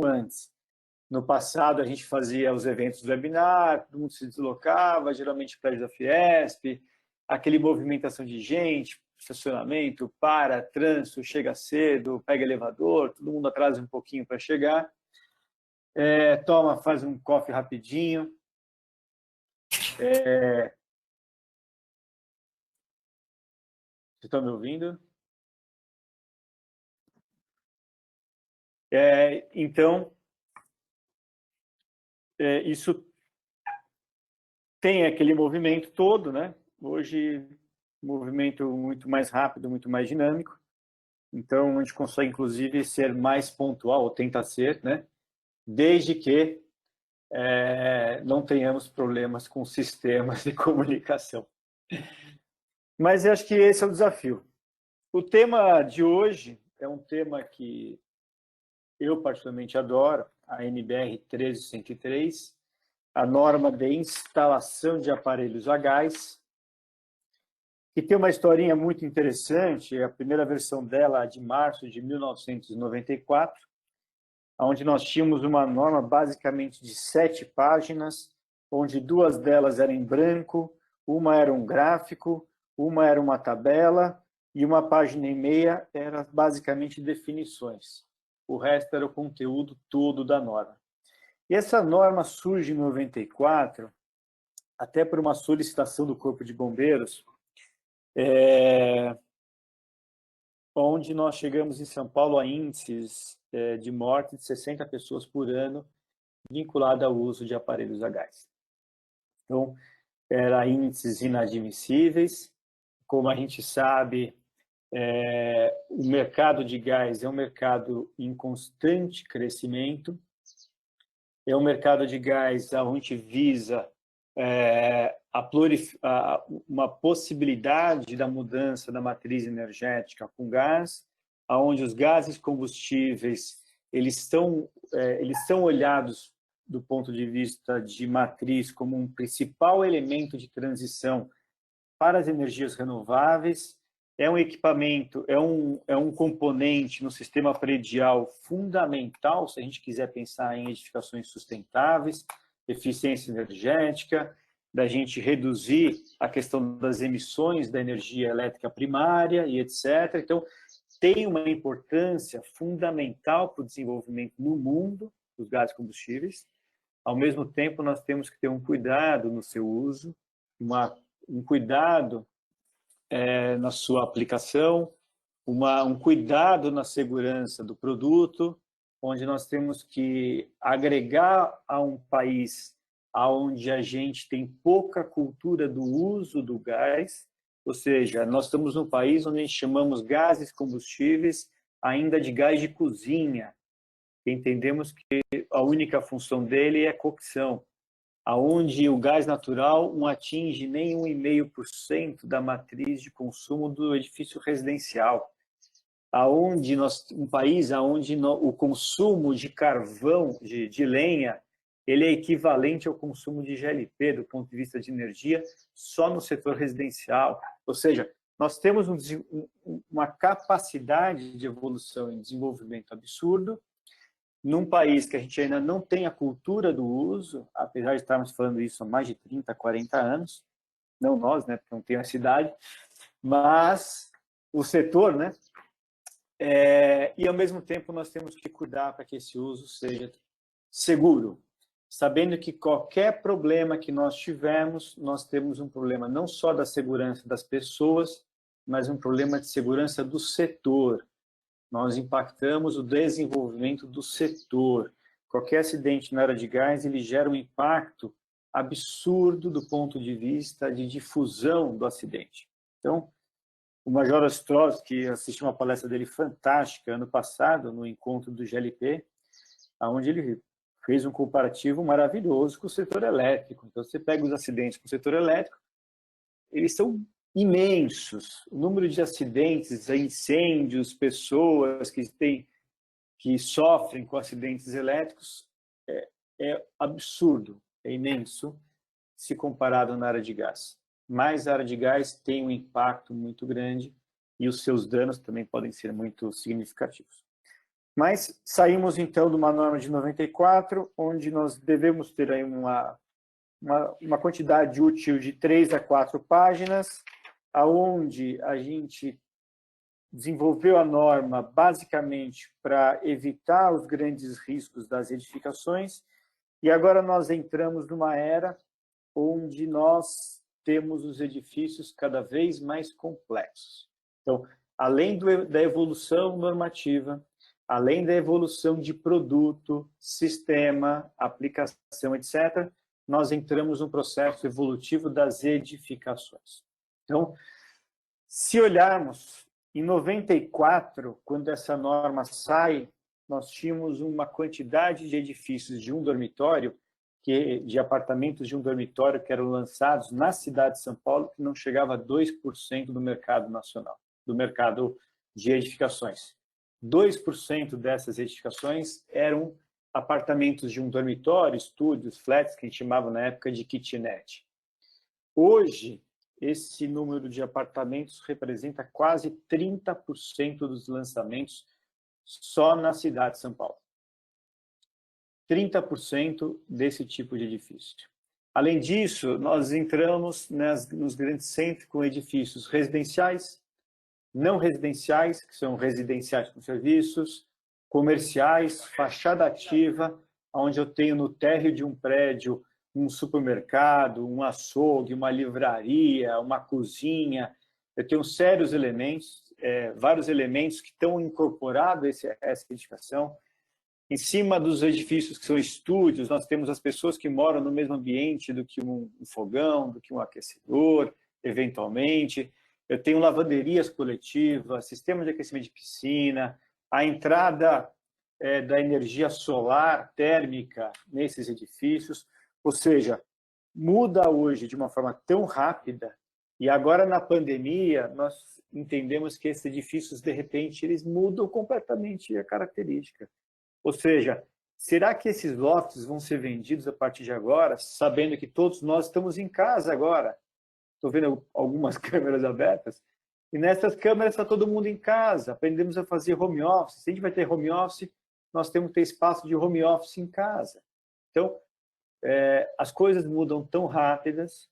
antes. No passado, a gente fazia os eventos do webinar, todo mundo se deslocava, geralmente prédio da Fiesp, aquele movimentação de gente, estacionamento, para, trânsito, chega cedo, pega elevador, todo mundo atrasa um pouquinho para chegar. Toma, faz um coffee rapidinho. Vocês estão me ouvindo? Então, isso tem aquele movimento todo, né? Hoje, movimento muito mais rápido, muito mais dinâmico. Então, a gente consegue, inclusive, ser mais pontual, ou tenta ser, né? Desde que não tenhamos problemas com sistemas de comunicação. Mas eu acho que esse é o desafio. O tema de hoje é um tema que eu particularmente adoro, a NBR 13103, a norma de instalação de aparelhos a gás, que tem uma historinha muito interessante. A primeira versão dela é de março de 1994, onde nós tínhamos uma norma basicamente de 7 páginas, onde 2 delas eram em branco, uma era um gráfico, uma era uma tabela, e uma página e meia era basicamente definições. O resto era o conteúdo todo da norma. E essa norma surge em 94, até por uma solicitação do Corpo de Bombeiros, onde nós chegamos em São Paulo a índices de morte de 60 pessoas por ano vinculada ao uso de aparelhos a gás. Então, eram índices inadmissíveis. Como a gente sabe, o mercado de gás é um mercado em constante crescimento, é um mercado de gás onde a gente visa uma possibilidade da mudança da matriz energética com gás, onde os gases combustíveis eles são olhados do ponto de vista de matriz como um principal elemento de transição para as energias renováveis. É um equipamento, é um componente no sistema predial fundamental, se a gente quiser pensar em edificações sustentáveis, eficiência energética, da gente reduzir a questão das emissões da energia elétrica primária e etc. Então, tem uma importância fundamental para o desenvolvimento no mundo dos gases combustíveis. Ao mesmo tempo, nós temos que ter um cuidado no seu uso, um cuidado na sua aplicação, um cuidado na segurança do produto, onde nós temos que agregar a um país onde a gente tem pouca cultura do uso do gás, ou seja, nós estamos num país onde a gente chamamos gases combustíveis ainda de gás de cozinha. Entendemos que a única função dele é cocção, aonde o gás natural não atinge nem 1,5% da matriz de consumo do edifício residencial. Um país onde o consumo de carvão, de lenha, ele é equivalente ao consumo de GLP, do ponto de vista de energia, só no setor residencial. Ou seja, nós temos uma capacidade de evolução e desenvolvimento absurdo, num país que a gente ainda não tem a cultura do uso, apesar de estarmos falando isso há mais de 30, 40 anos, não nós, né, porque não tem a cidade, mas o setor, né? E, ao mesmo tempo, nós temos que cuidar para que esse uso seja seguro, sabendo que qualquer problema que nós tivermos, nós temos um problema não só da segurança das pessoas, mas um problema de segurança do setor. Nós impactamos o desenvolvimento do setor. Qualquer acidente na área de gás, ele gera um impacto absurdo do ponto de vista de difusão do acidente. Então, o Major Ostrowski, assisti uma palestra dele fantástica ano passado, no encontro do GLP, onde ele fez um comparativo maravilhoso com o setor elétrico. Então, você pega os acidentes com o setor elétrico, eles são imensos. O número de acidentes, incêndios, pessoas que sofrem com acidentes elétricos é absurdo, é imenso, se comparado na área de gás. Mas a área de gás tem um impacto muito grande e os seus danos também podem ser muito significativos. Mas saímos, então, de uma norma de 94, onde nós devemos ter aí uma quantidade útil de 3 a 4 páginas, aonde a gente desenvolveu a norma basicamente para evitar os grandes riscos das edificações, e agora nós entramos numa era onde nós temos os edifícios cada vez mais complexos. Então, além da evolução normativa, além da evolução de produto, sistema, aplicação, etc., nós entramos no processo evolutivo das edificações. Então, se olharmos, em 94, quando essa norma sai, nós tínhamos uma quantidade de edifícios de um dormitório, de apartamentos de um dormitório que eram lançados na cidade de São Paulo, que não chegava a 2% do mercado nacional, do mercado de edificações. 2% dessas edificações eram apartamentos de um dormitório, estúdios, flats, que a gente chamava na época de kitnet. Hoje, esse número de apartamentos representa quase 30% dos lançamentos só na cidade de São Paulo. 30% desse tipo de edifício. Além disso, nós entramos nos grandes centros com edifícios residenciais, não residenciais, que são residenciais com serviços, comerciais, fachada ativa, onde eu tenho no térreo de um prédio um supermercado, um açougue, uma livraria, uma cozinha. Eu tenho vários elementos que estão incorporados a essa edificação. Em cima dos edifícios que são estúdios, nós temos as pessoas que moram no mesmo ambiente do que um fogão, do que um aquecedor, eventualmente. Eu tenho lavanderias coletivas, sistemas de aquecimento de piscina, a entrada da energia solar térmica nesses edifícios. Ou seja, muda hoje de uma forma tão rápida, e agora na pandemia nós entendemos que esses edifícios, de repente, eles mudam completamente a característica. Ou seja, será que esses lofts vão ser vendidos a partir de agora, sabendo que todos nós estamos em casa agora? Estou vendo algumas câmeras abertas, e nessas câmeras está todo mundo em casa, aprendemos a fazer home office. Se a gente vai ter home office, nós temos que ter espaço de home office em casa. Então, as coisas mudam tão rápidas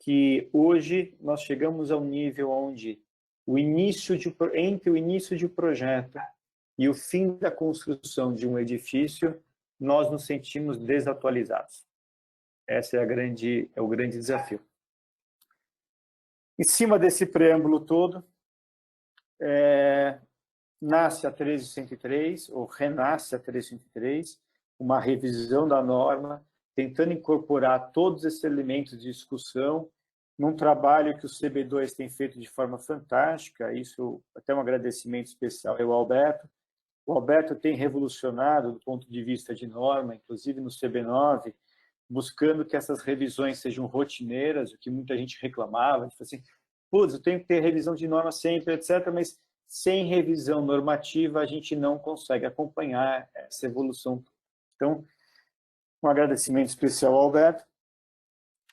que hoje nós chegamos a um nível onde entre o início de um projeto e o fim da construção de um edifício, nós nos sentimos desatualizados. Esse é o grande desafio. Em cima desse preâmbulo todo, nasce a 13103, ou renasce a 13103, uma revisão da norma, tentando incorporar todos esses elementos de discussão num trabalho que o CB2 tem feito de forma fantástica. Isso, até um agradecimento especial ao Alberto. O Alberto tem revolucionado do ponto de vista de norma, inclusive no CB9, buscando que essas revisões sejam rotineiras, o que muita gente reclamava, tipo assim, putz, eu tenho que ter revisão de norma sempre, etc., mas sem revisão normativa a gente não consegue acompanhar essa evolução. Então, um agradecimento especial ao Alberto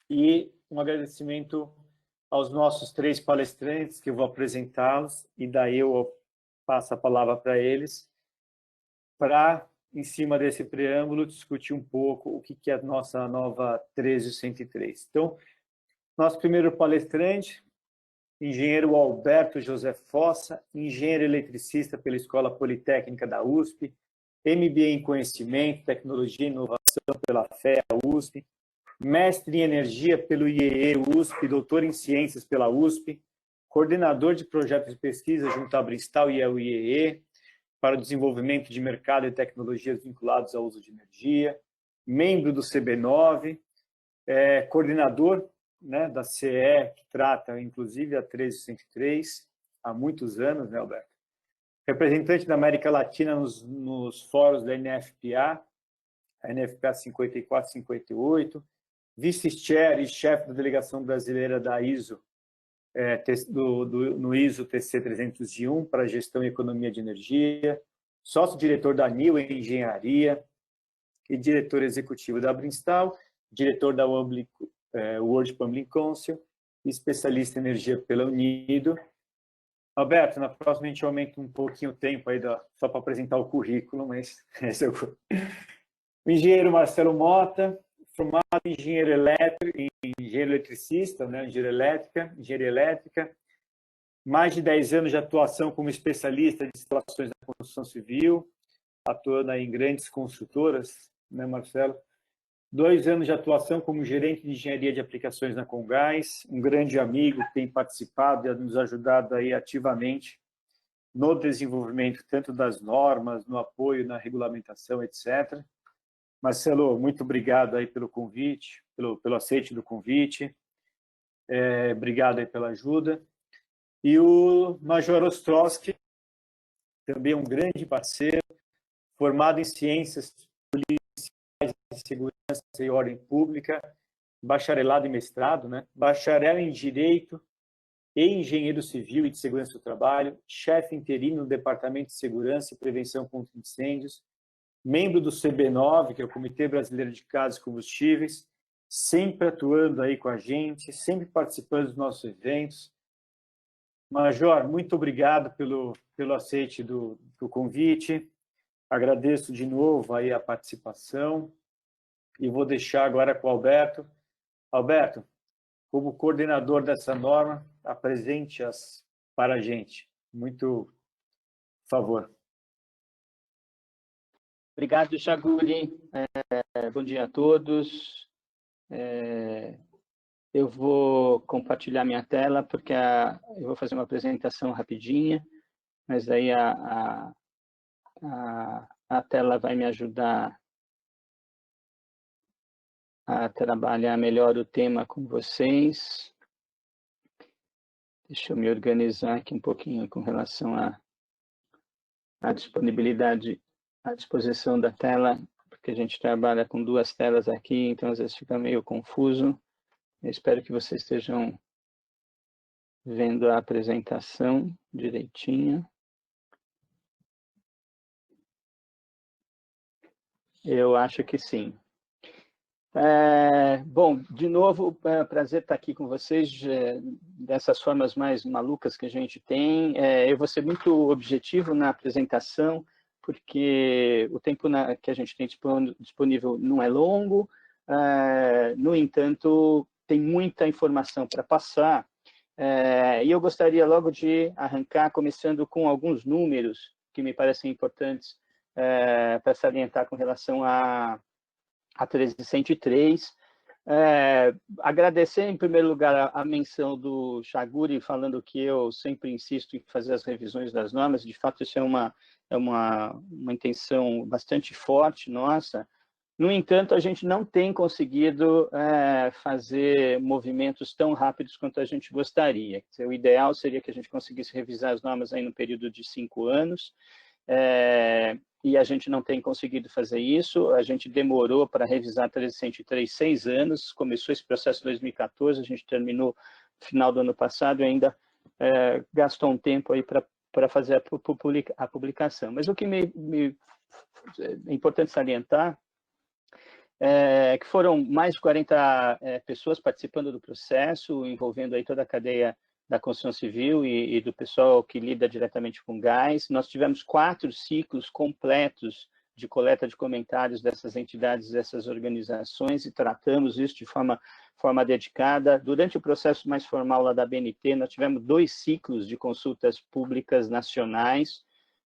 e um agradecimento aos nossos 3 palestrantes, que eu vou apresentá-los, e daí eu passo a palavra para eles, para, em cima desse preâmbulo, discutir um pouco o que é a nossa nova 13103. Então, nosso primeiro palestrante, engenheiro Alberto José Fossa, engenheiro eletricista pela Escola Politécnica da USP, MBA em Conhecimento, Tecnologia e Inovação pela FEA USP, mestre em Energia pelo IEE USP, doutor em Ciências pela USP, coordenador de projetos de pesquisa junto à Bristal e ao IEE, para o desenvolvimento de mercado e tecnologias vinculados ao uso de energia, membro do CB9, coordenador, né, da CE, que trata, inclusive, a 13103, há muitos anos, né, Alberto? Representante da América Latina nos fóruns da NFPA, a NFPA 54 e 58, vice-chair e chefe da delegação brasileira da ISO, no ISO TC 301 para Gestão e Economia de Energia, sócio-diretor da NIL em Engenharia e diretor executivo da Brinstal, diretor da World Public Council, especialista em energia pela Unido, Alberto, na próxima a gente aumenta um pouquinho o tempo aí só para apresentar o currículo, mas esse é o engenheiro Marcelo Mota, formado em engenheiro elétrico, engenheiro eletricista, né? engenharia elétrica, mais de 10 anos de atuação como especialista de instalações da construção civil, atuando aí em grandes construtoras, né, Marcelo? 2 anos de atuação como gerente de engenharia de aplicações na Comgás, um grande amigo que tem participado e nos ajudado aí ativamente no desenvolvimento tanto das normas, no apoio na regulamentação, etc. Marcelo, muito obrigado aí pelo convite, pelo aceite do convite. Obrigado aí pela ajuda. E o Major Ostrowski, também um grande parceiro, formado em ciências policiais de segurança e ordem pública, bacharelado e mestrado, né? Bacharel em Direito e Engenheiro Civil e de Segurança do Trabalho, chefe interino no Departamento de Segurança e Prevenção contra Incêndios, membro do CB9, que é o Comitê Brasileiro de Gases e Combustíveis, sempre atuando aí com a gente, sempre participando dos nossos eventos. Major, muito obrigado pelo aceite do convite. Agradeço de novo aí a participação e vou deixar agora com o Alberto. Alberto, como coordenador dessa norma, apresente-as para a gente. Muito, por favor. Obrigado, Chaguri. Bom dia a todos. Eu vou compartilhar minha tela, porque eu vou fazer uma apresentação rapidinha, mas aí a tela vai me ajudar a trabalhar melhor o tema com vocês. Deixa eu me organizar aqui um pouquinho com relação à disponibilidade, à disposição da tela, porque a gente trabalha com 2 telas aqui, então às vezes fica meio confuso. Eu espero que vocês estejam vendo a apresentação direitinho. Eu acho que sim. Bom, de novo, é um prazer estar aqui com vocês, dessas formas mais malucas que a gente tem. Eu vou ser muito objetivo na apresentação, porque o tempo que a gente tem disponível não é longo, no entanto, tem muita informação para passar, e eu gostaria logo de arrancar, começando com alguns números que me parecem importantes para salientar com relação a 13103. Agradecer, em primeiro lugar, a menção do Chaguri, falando que eu sempre insisto em fazer as revisões das normas. De fato, isso é uma intenção bastante forte nossa. No entanto, a gente não tem conseguido fazer movimentos tão rápidos quanto a gente gostaria. O ideal seria que a gente conseguisse revisar as normas aí no período de 5 anos, e a gente não tem conseguido fazer isso. A gente demorou para revisar a 13103 6 anos, começou esse processo em 2014, a gente terminou no final do ano passado e ainda gastou um tempo aí para fazer a publicação. Mas o que é importante salientar que foram mais de 40 pessoas participando do processo, envolvendo aí toda a cadeia da construção civil e do pessoal que lida diretamente com gás. Nós tivemos 4 ciclos completos de coleta de comentários dessas entidades, dessas organizações, e tratamos isso de forma dedicada. Durante o processo mais formal lá da BNT, nós tivemos 2 ciclos de consultas públicas nacionais,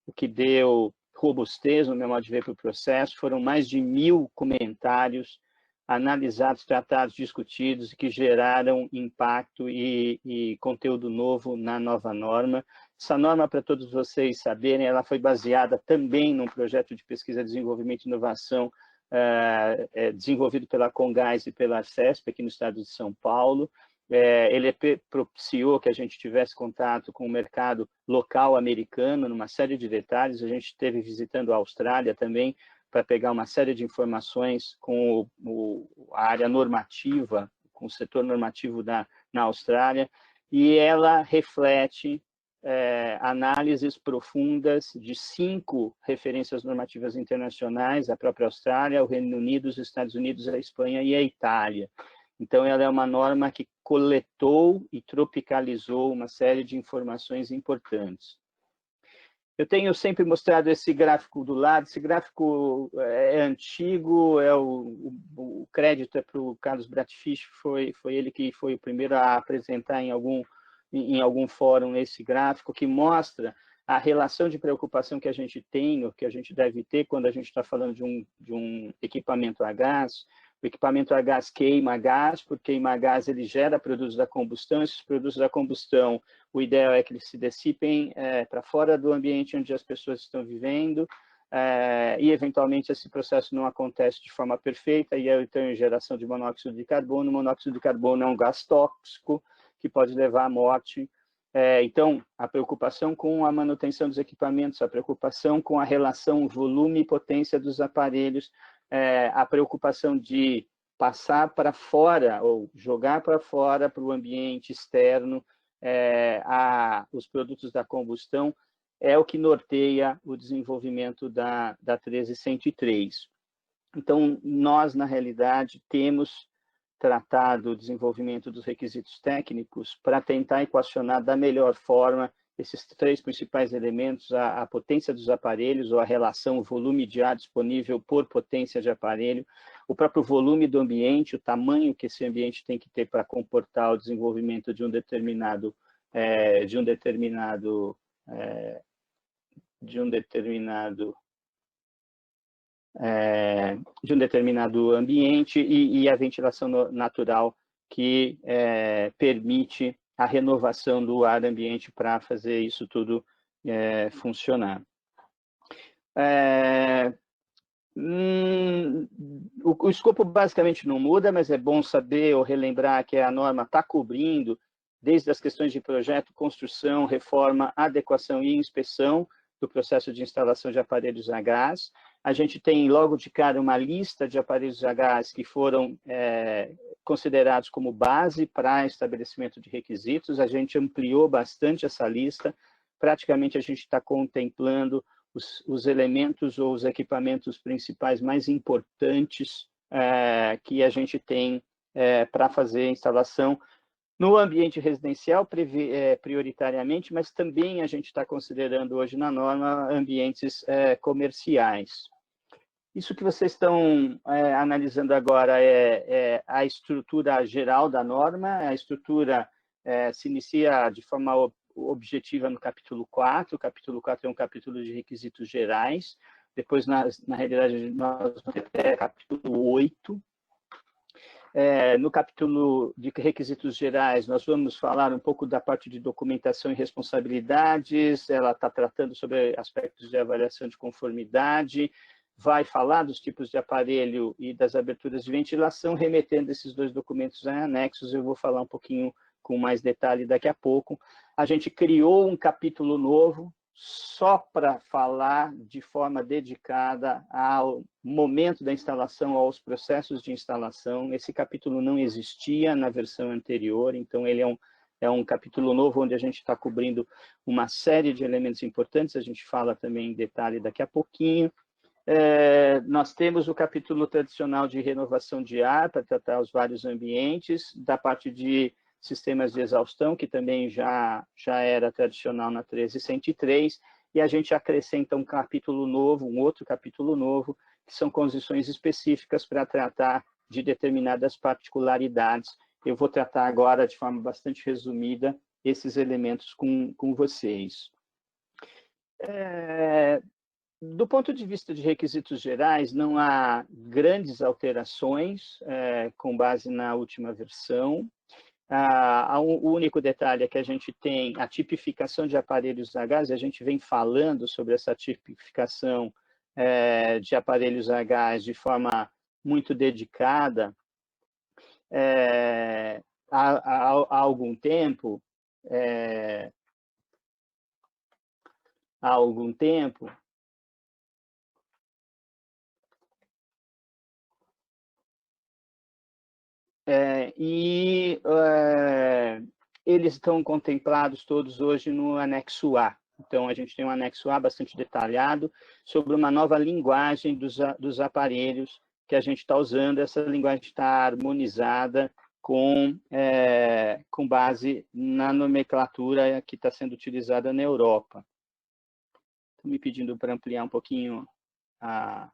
o que deu robustez, no meu modo de ver, para o processo. Foram mais de 1.000 comentários analisados, tratados, discutidos, que geraram impacto e conteúdo novo na nova norma. Essa norma, para todos vocês saberem, ela foi baseada também num projeto de pesquisa, desenvolvimento e inovação desenvolvido pela Comgás e pela Arcesp, aqui no estado de São Paulo. Ele propiciou que a gente tivesse contato com o mercado local americano, numa série de detalhes. A gente esteve visitando a Austrália também, para pegar uma série de informações com a área normativa, com o setor normativo na Austrália, e ela reflete análises profundas de 5 referências normativas internacionais, a própria Austrália, o Reino Unido, os Estados Unidos, a Espanha e a Itália. Então, ela é uma norma que coletou e tropicalizou uma série de informações importantes. Eu tenho sempre mostrado esse gráfico do lado. Esse gráfico é antigo, o crédito é para o Carlos Bratfish, foi ele que foi o primeiro a apresentar em algum fórum esse gráfico, que mostra a relação de preocupação que a gente tem, ou que a gente deve ter quando a gente está falando de um equipamento a gás. O equipamento a gás queima gás, porque queima gás ele gera produtos da combustão. Esses produtos da combustão, o ideal é que eles se dissipem para fora do ambiente onde as pessoas estão vivendo, e eventualmente esse processo não acontece de forma perfeita, e aí então geração de monóxido de carbono. O monóxido de carbono é um gás tóxico que pode levar à morte. Então, a preocupação com a manutenção dos equipamentos, a preocupação com a relação volume e potência dos aparelhos, a preocupação de passar para fora ou jogar para fora, para o ambiente externo, os produtos da combustão, é o que norteia o desenvolvimento da 13103. Então, nós, na realidade, temos tratado o desenvolvimento dos requisitos técnicos para tentar equacionar da melhor forma esses três principais elementos: a potência dos aparelhos, ou a relação volume de ar disponível por potência de aparelho, o próprio volume do ambiente, o tamanho que esse ambiente tem que ter para comportar o desenvolvimento de um determinado ambiente, e a ventilação natural, que permite a renovação do ar ambiente para fazer isso tudo funcionar. O escopo basicamente não muda, mas é bom saber ou relembrar que a norma está cobrindo desde as questões de projeto, construção, reforma, adequação e inspeção do processo de instalação de aparelhos a gás. A gente tem logo de cara uma lista de aparelhos a gás que foram considerados como base para estabelecimento de requisitos. A gente ampliou bastante essa lista. Praticamente a gente está contemplando os elementos ou os equipamentos principais mais importantes que a gente tem para fazer a instalação no ambiente residencial, prioritariamente, mas também a gente está considerando hoje na norma ambientes comerciais. Isso que vocês estão analisando agora é a estrutura geral da norma. A estrutura se inicia de forma objetiva no capítulo 4. O capítulo 4 é um capítulo de requisitos gerais. Depois, na realidade, nós vamos ter capítulo 8. No capítulo de requisitos gerais, nós vamos falar um pouco da parte de documentação e responsabilidades. Ela está tratando sobre aspectos de avaliação de conformidade, vai falar dos tipos de aparelho e das aberturas de ventilação, remetendo esses dois documentos em anexos. Eu vou falar um pouquinho com mais detalhe daqui a pouco. A gente criou um capítulo novo só para falar de forma dedicada ao momento da instalação, aos processos de instalação. Esse capítulo não existia na versão anterior, então ele é um capítulo novo onde a gente está cobrindo uma série de elementos importantes. A gente fala também em detalhe daqui a pouquinho. Nós temos o capítulo tradicional de renovação de ar, para tratar os vários ambientes, da parte de sistemas de exaustão, que também já era tradicional na 13103, e a gente acrescenta um capítulo novo, um outro capítulo novo, que são condições específicas para tratar de determinadas particularidades. Eu vou tratar agora, de forma bastante resumida, esses elementos com vocês. Do ponto de vista de requisitos gerais, não há grandes alterações com base na última versão. O único detalhe é que a gente tem a tipificação de aparelhos a gás, e a gente vem falando sobre essa tipificação de aparelhos a gás de forma muito dedicada há algum tempo. Eles estão contemplados todos hoje no anexo A. Então, a gente tem um anexo A bastante detalhado sobre uma nova linguagem dos aparelhos que a gente está usando. Essa linguagem está harmonizada com base na nomenclatura que está sendo utilizada na Europa. Estão me pedindo para ampliar um pouquinho a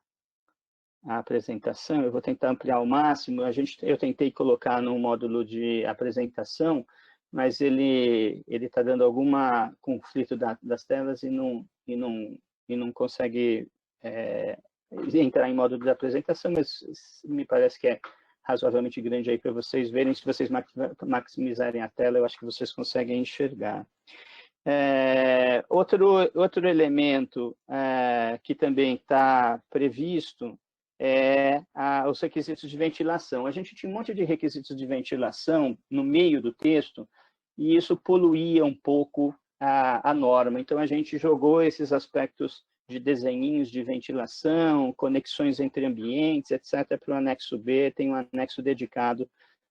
apresentação, eu vou tentar ampliar ao máximo. Eu tentei colocar no módulo de apresentação, mas ele está dando algum conflito das telas e não consegue entrar em módulo de apresentação, mas me parece que é razoavelmente grande aí para vocês verem. Se vocês maximizarem a tela, eu acho que vocês conseguem enxergar. Outro elemento que também está previsto os requisitos de ventilação. A gente tinha um monte de requisitos de ventilação no meio do texto, e isso poluía um pouco a norma. Então, a gente jogou esses aspectos de desenhinhos de ventilação, conexões entre ambientes, etc., para o anexo B, tem um anexo dedicado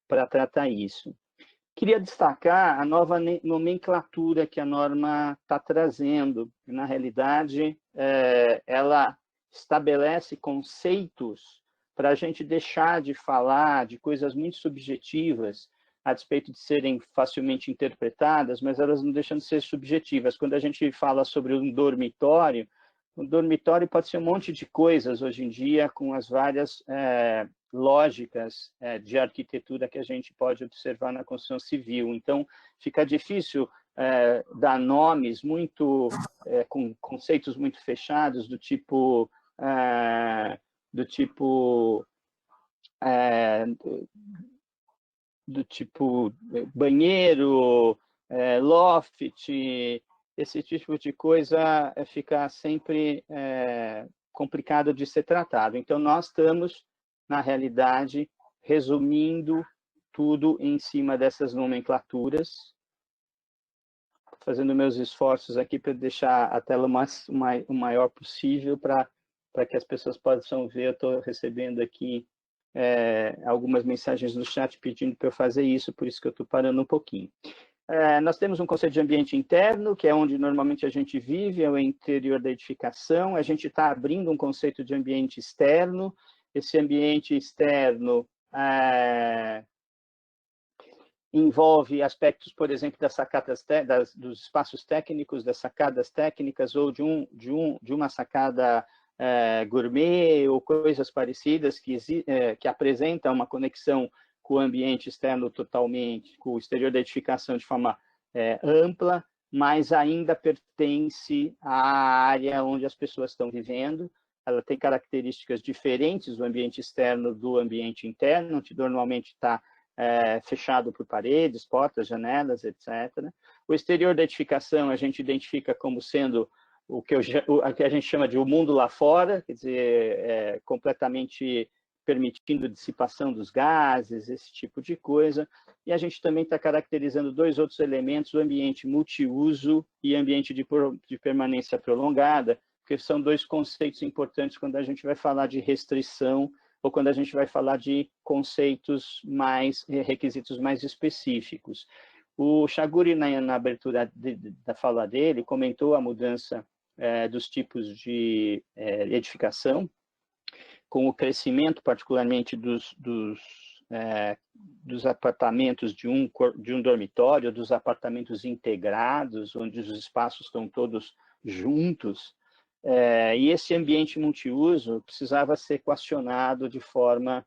para tratar isso. Queria destacar a nova nomenclatura que a norma está trazendo. Na realidade, ela estabelece conceitos para a gente deixar de falar de coisas muito subjetivas, a despeito de serem facilmente interpretadas, mas elas não deixam de ser subjetivas. Quando a gente fala sobre um dormitório pode ser um monte de coisas hoje em dia, com as várias lógicas de arquitetura que a gente pode observar na construção civil. Então, fica difícil dar nomes com conceitos muito fechados, do tipo banheiro, loft, esse tipo de coisa fica sempre complicado de ser tratado. Então, nós estamos, na realidade, resumindo tudo em cima dessas nomenclaturas, fazendo meus esforços aqui para deixar a tela o maior possível para que as pessoas possam ver. Eu estou recebendo aqui algumas mensagens no chat pedindo para eu fazer isso, por isso que eu estou parando um pouquinho. Nós temos um conceito de ambiente interno, que é onde normalmente a gente vive, é o interior da edificação. A gente está abrindo um conceito de ambiente externo. Esse ambiente externo envolve aspectos, por exemplo, das sacadas dos espaços técnicos, das sacadas técnicas, ou de uma sacada gourmet, ou coisas parecidas que apresentam uma conexão com o ambiente externo totalmente, com o exterior da edificação de forma ampla, mas ainda pertence à área onde as pessoas estão vivendo. Ela tem características diferentes do ambiente externo do ambiente interno, que normalmente está fechado por paredes, portas, janelas, etc. O exterior da edificação a gente identifica como sendo o que a gente chama de o mundo lá fora, quer dizer, completamente permitindo dissipação dos gases, esse tipo de coisa. E a gente também está caracterizando dois outros elementos, o ambiente multiuso e ambiente de permanência prolongada, que são dois conceitos importantes quando a gente vai falar de restrição ou quando a gente vai falar de conceitos requisitos mais específicos. O Chaguri, na abertura da fala dele, comentou a mudança dos tipos de edificação, com o crescimento, particularmente, dos apartamentos de um dormitório, dos apartamentos integrados, onde os espaços estão todos juntos, e esse ambiente multiuso precisava ser equacionado de forma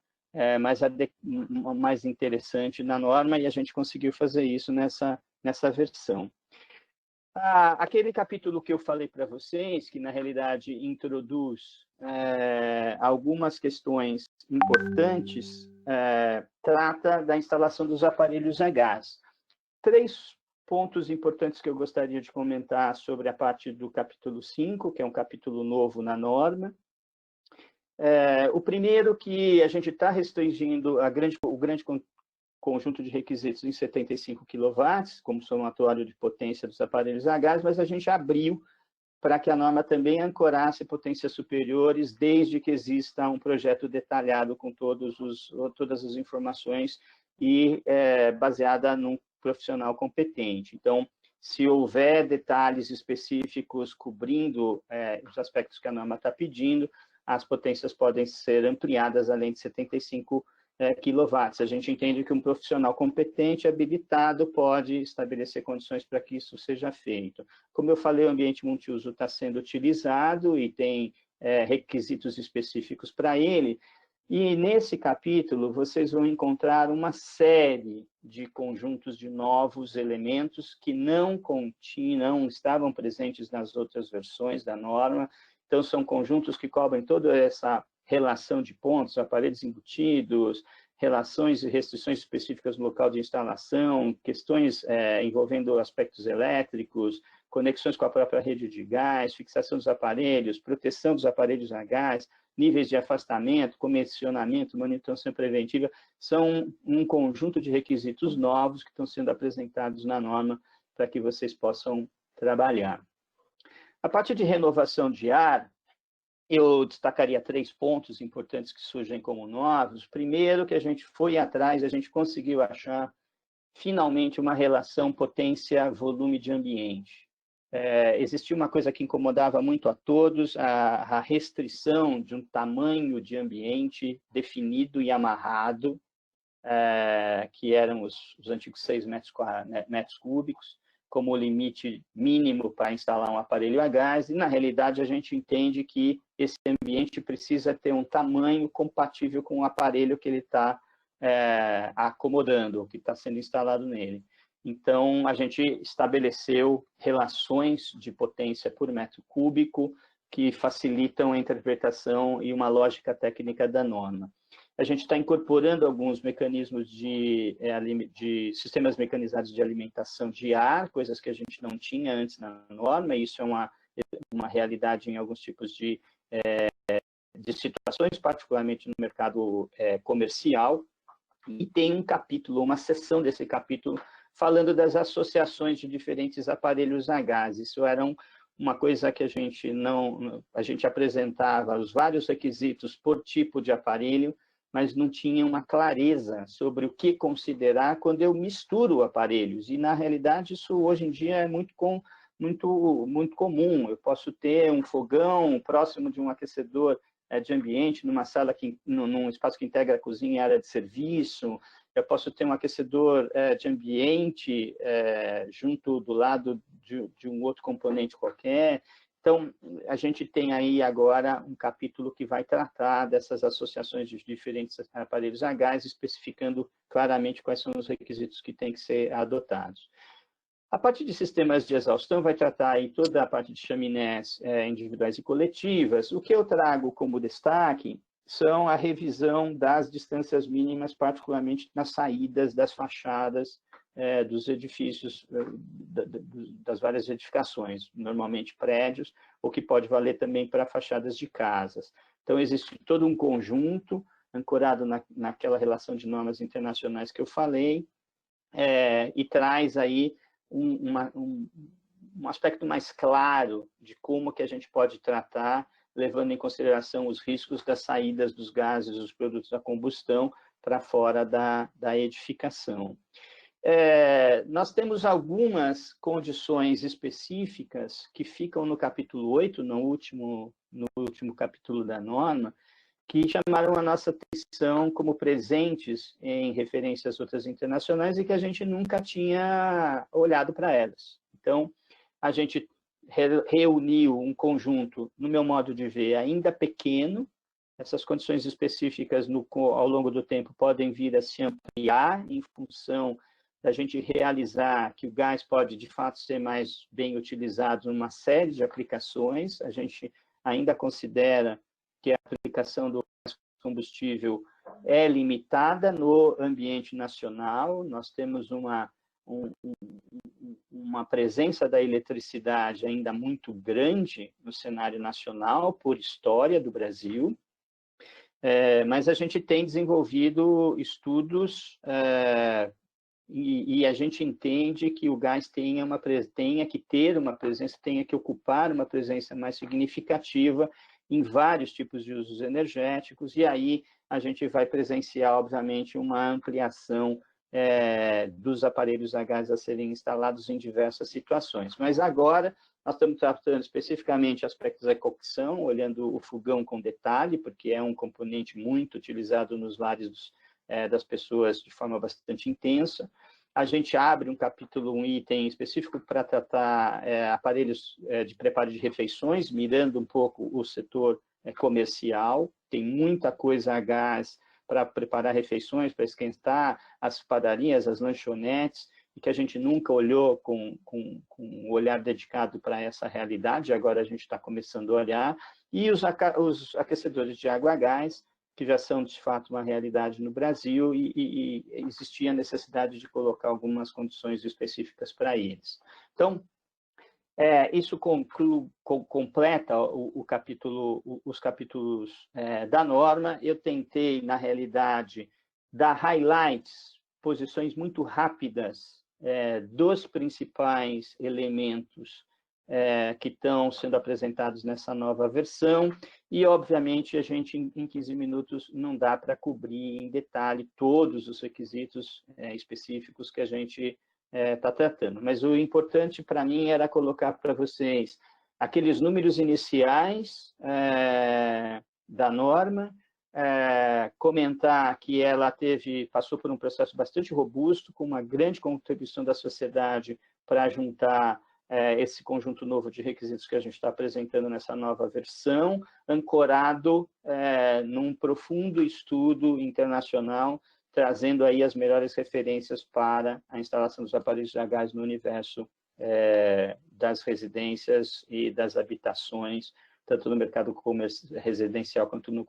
mais interessante na norma, e a gente conseguiu fazer isso nessa versão. Aquele capítulo que eu falei para vocês, que na realidade introduz algumas questões importantes, trata da instalação dos aparelhos a gás. 3 pontos importantes que eu gostaria de comentar sobre a parte do capítulo 5, que é um capítulo novo na norma. O primeiro, que a gente está restringindo o grande conjunto de requisitos em 75 kW, como somatório de potência dos aparelhos a gás, mas a gente abriu para que a norma também ancorasse potências superiores, desde que exista um projeto detalhado com todas as informações e baseada num profissional competente. Então, se houver detalhes específicos cobrindo os aspectos que a norma está pedindo, as potências podem ser ampliadas além de 75 quilowatts. A gente entende que um profissional competente e habilitado pode estabelecer condições para que isso seja feito. Como eu falei, o ambiente multiuso está sendo utilizado e tem requisitos específicos para ele, e nesse capítulo vocês vão encontrar uma série de conjuntos de novos elementos que não estavam presentes nas outras versões da norma. Então, são conjuntos que cobrem toda essa relação de pontos, aparelhos embutidos, relações e restrições específicas no local de instalação, questões envolvendo aspectos elétricos, conexões com a própria rede de gás, fixação dos aparelhos, proteção dos aparelhos a gás, níveis de afastamento, comissionamento, manutenção preventiva, são um conjunto de requisitos novos que estão sendo apresentados na norma para que vocês possam trabalhar. A parte de renovação de ar, eu destacaria 3 pontos importantes que surgem como novos. Primeiro, que a gente foi atrás, a gente conseguiu achar, finalmente, uma relação potência-volume de ambiente. Existia uma coisa que incomodava muito a todos, a restrição de um tamanho de ambiente definido e amarrado, que eram os antigos 6 metros cúbicos, como limite mínimo para instalar um aparelho a gás, e, na realidade, a gente entende que esse ambiente precisa ter um tamanho compatível com o aparelho que ele está acomodando, que está sendo instalado nele. Então, a gente estabeleceu relações de potência por metro cúbico que facilitam a interpretação e uma lógica técnica da norma. A gente está incorporando alguns mecanismos de sistemas mecanizados de alimentação de ar, coisas que a gente não tinha antes na norma, e isso é uma realidade em alguns tipos de situações, particularmente no mercado comercial. E tem um capítulo, uma seção desse capítulo, falando das associações de diferentes aparelhos a gás. Isso era uma coisa que a gente apresentava os vários requisitos por tipo de aparelho, mas não tinha uma clareza sobre o que considerar quando eu misturo aparelhos. E, na realidade, isso hoje em dia é muito comum. Eu posso ter um fogão próximo de um aquecedor de ambiente, num espaço que integra a cozinha e a área de serviço. Eu posso ter um aquecedor de ambiente junto do lado de um outro componente qualquer. Então, a gente tem aí agora um capítulo que vai tratar dessas associações de diferentes aparelhos a gás, especificando claramente quais são os requisitos que têm que ser adotados. A parte de sistemas de exaustão vai tratar aí toda a parte de chaminés individuais e coletivas. O que eu trago como destaque são a revisão das distâncias mínimas, particularmente nas saídas das fachadas dos edifícios, das várias edificações, normalmente prédios, o que pode valer também para fachadas de casas. Então, existe todo um conjunto ancorado naquela relação de normas internacionais que eu falei, e traz aí um aspecto mais claro de como que a gente pode tratar, levando em consideração os riscos das saídas dos gases, dos produtos da combustão, para fora da edificação. Nós temos algumas condições específicas que ficam no capítulo 8, no último capítulo da norma, que chamaram a nossa atenção como presentes em referências outras internacionais e que a gente nunca tinha olhado para elas. Então, a gente reuniu um conjunto, no meu modo de ver, ainda pequeno. Essas condições específicas ao longo do tempo podem vir a se ampliar em função da gente realizar que o gás pode, de fato, ser mais bem utilizado numa série de aplicações. A gente ainda considera que a aplicação do gás combustível é limitada no ambiente nacional. Nós temos uma presença da eletricidade ainda muito grande no cenário nacional, por história do Brasil, mas a gente tem desenvolvido estudos e a gente entende que o gás tenha que ter uma presença, tenha que ocupar uma presença mais significativa em vários tipos de usos energéticos, e aí a gente vai presenciar, obviamente, uma ampliação dos aparelhos a gás a serem instalados em diversas situações. Mas agora nós estamos tratando especificamente aspectos da cocção, olhando o fogão com detalhe, porque é um componente muito utilizado nos lares das pessoas de forma bastante intensa. A gente abre um capítulo, um item específico para tratar aparelhos de preparo de refeições, mirando um pouco o setor comercial. Tem muita coisa a gás para preparar refeições, para esquentar, as padarias, as lanchonetes, e que a gente nunca olhou com um olhar dedicado para essa realidade, agora a gente está começando a olhar, e os aquecedores de água a gás, que já são, de fato, uma realidade no Brasil, e existia a necessidade de colocar algumas condições específicas para eles. Então, isso completa os capítulos da norma. Eu tentei, na realidade, dar highlights, posições muito rápidas dos principais elementos que estão sendo apresentados nessa nova versão, e, obviamente, a gente, em 15 minutos, não dá para cobrir em detalhe todos os requisitos específicos que a gente está tratando. Mas o importante para mim era colocar para vocês aqueles números iniciais da norma, comentar que ela passou por um processo bastante robusto, com uma grande contribuição da sociedade para juntar esse conjunto novo de requisitos que a gente está apresentando nessa nova versão, ancorado num profundo estudo internacional, trazendo aí as melhores referências para a instalação dos aparelhos a gás no universo das residências e das habitações, tanto no mercado residencial quanto no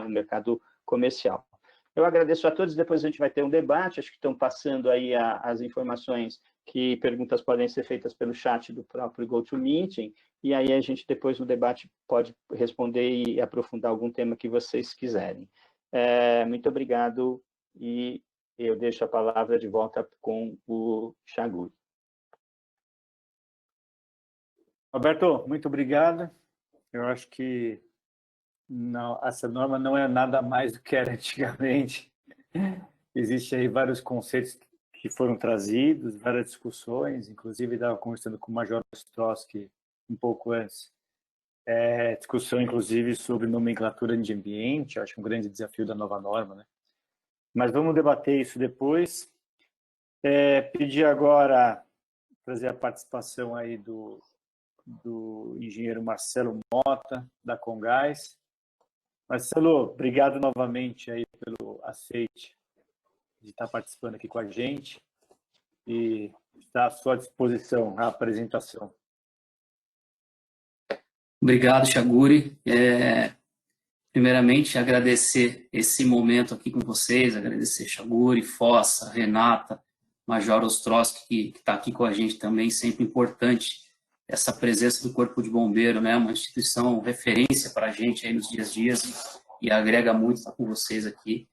mercado comercial. Eu agradeço a todos, depois a gente vai ter um debate, acho que estão passando aí as informações, que perguntas podem ser feitas pelo chat do próprio GoToMeeting, e aí a gente depois no debate pode responder e aprofundar algum tema que vocês quiserem. Muito obrigado, e eu deixo a palavra de volta com o Chaguri. Roberto, muito obrigado. Eu acho que essa norma não é nada mais do que era antigamente. Existem aí vários conceitos que foram trazidos, várias discussões, inclusive estava conversando com o Major Ostrowski um pouco antes, discussão inclusive sobre nomenclatura de ambiente, acho que um grande desafio da nova norma, né? Mas vamos debater isso depois. Pedir agora, trazer a participação aí do engenheiro Marcelo Mota, da Congás. Marcelo, obrigado novamente aí pelo aceite de estar participando aqui com a gente, e está à sua disposição a apresentação. Obrigado, Chaguri. Primeiramente, agradecer esse momento aqui com vocês, agradecer Chaguri, Fossa, Renata, Major Ostrowski, que está aqui com a gente também, sempre importante essa presença do Corpo de Bombeiro, né? Uma instituição referência para a gente aí nos dias a dias, e agrega muito estar com vocês aqui.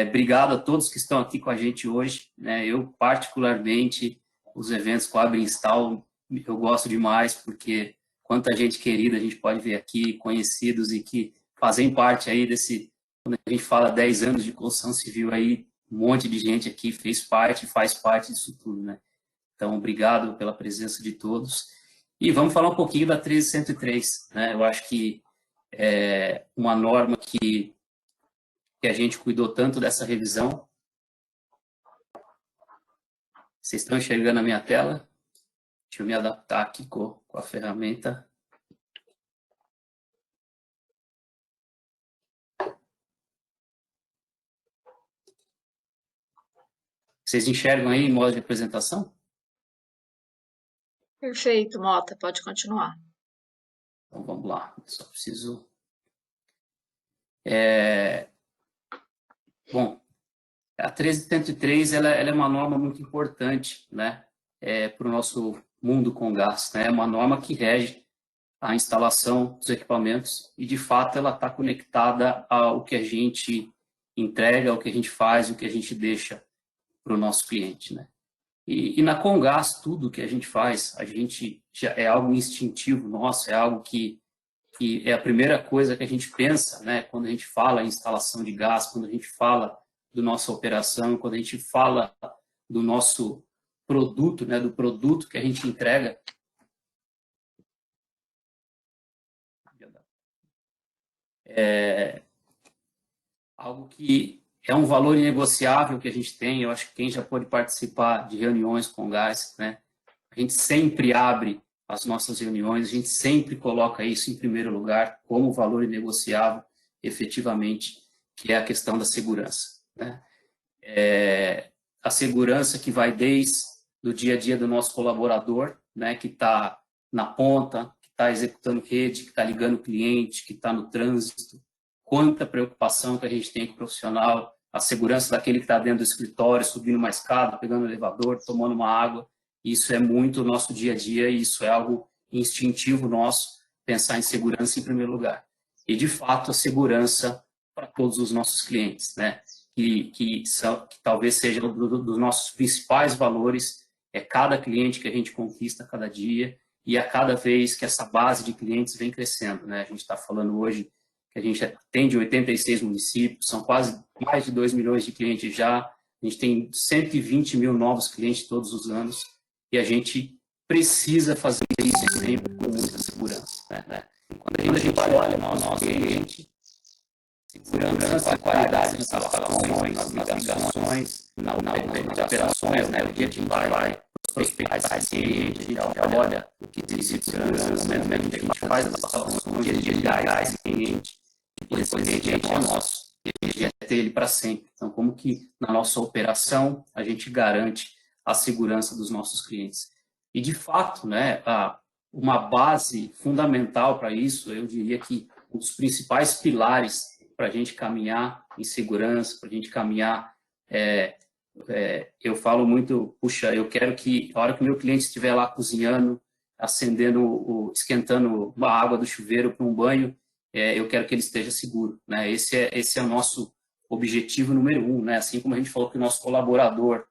Obrigado a todos que estão aqui com a gente hoje, né? Eu, particularmente, os eventos com a Install, eu gosto demais, porque quanta gente querida a gente pode ver aqui, conhecidos, e que fazem parte aí desse, quando a gente fala 10 anos de construção civil aí, um monte de gente aqui fez parte, faz parte disso tudo, né? Então, obrigado pela presença de todos. E vamos falar um pouquinho da 13103, né? Eu acho que é uma norma que a gente cuidou tanto dessa revisão. Vocês estão enxergando a minha tela? Deixa eu me adaptar aqui com a ferramenta. Vocês enxergam aí em modo de apresentação? Perfeito, Mota, pode continuar. Então vamos lá, só preciso... Bom, a 13103 ela é uma norma muito importante, né, para o nosso mundo com gás, né? É uma norma que rege a instalação dos equipamentos e, de fato, ela está conectada ao que a gente entrega, ao que a gente faz, ao que a gente deixa para o nosso cliente, né? E na Congás, tudo que a gente faz, a gente já é algo instintivo nosso, é algo que é a primeira coisa que a gente pensa, né? Quando a gente fala em instalação de gás, quando a gente fala da nossa operação, quando a gente fala do nosso produto, né? Do produto que a gente entrega. Algo que é um valor inegociável que a gente tem. Eu acho que quem já pôde participar de reuniões com o gás, né? A gente sempre abre as nossas reuniões, a gente sempre coloca isso em primeiro lugar como valor inegociável, efetivamente, que é a questão da segurança, né? A segurança que vai desde o dia a dia do nosso colaborador, né, que está na ponta, que está executando rede, que está ligando o cliente, que está no trânsito. Quanta preocupação que a gente tem com o profissional, a segurança daquele que está dentro do escritório, subindo uma escada, pegando um elevador, tomando uma água. Isso é muito o nosso dia a dia e isso é algo instintivo nosso, pensar em segurança em primeiro lugar. E, de fato, a segurança para todos os nossos clientes, né? Que talvez seja um dos nossos principais valores, é cada cliente que a gente conquista cada dia e a cada vez que essa base de clientes vem crescendo, né? A gente está falando hoje que a gente atende 86 municípios, são quase mais de 2 milhões de clientes já, a gente tem 120 mil novos clientes todos os anos e a gente precisa fazer isso sempre com muita segurança, né? Quando a gente olha para o nosso cliente, segurança, a qualidade das instalações, nas navegações, nas operações, né? O dia que a gente vai prospectar esse cliente, a gente olha o que existe de segurança, no momento que a gente faz as instalações, o dia de ligar esse cliente, e esse cliente é nosso, e a gente quer ter ele para sempre. Então, como que na nossa operação a gente garante a segurança dos nossos clientes? E, de fato, né, uma base fundamental para isso, eu diria que um dos principais pilares para a gente caminhar em segurança, para a gente caminhar, eu falo muito, puxa, eu quero que a hora que o meu cliente estiver lá cozinhando, esquentando uma água do chuveiro para um banho, eu quero que ele esteja seguro, né? Esse é o nosso objetivo número 1, né? Assim como a gente falou que o nosso colaborador,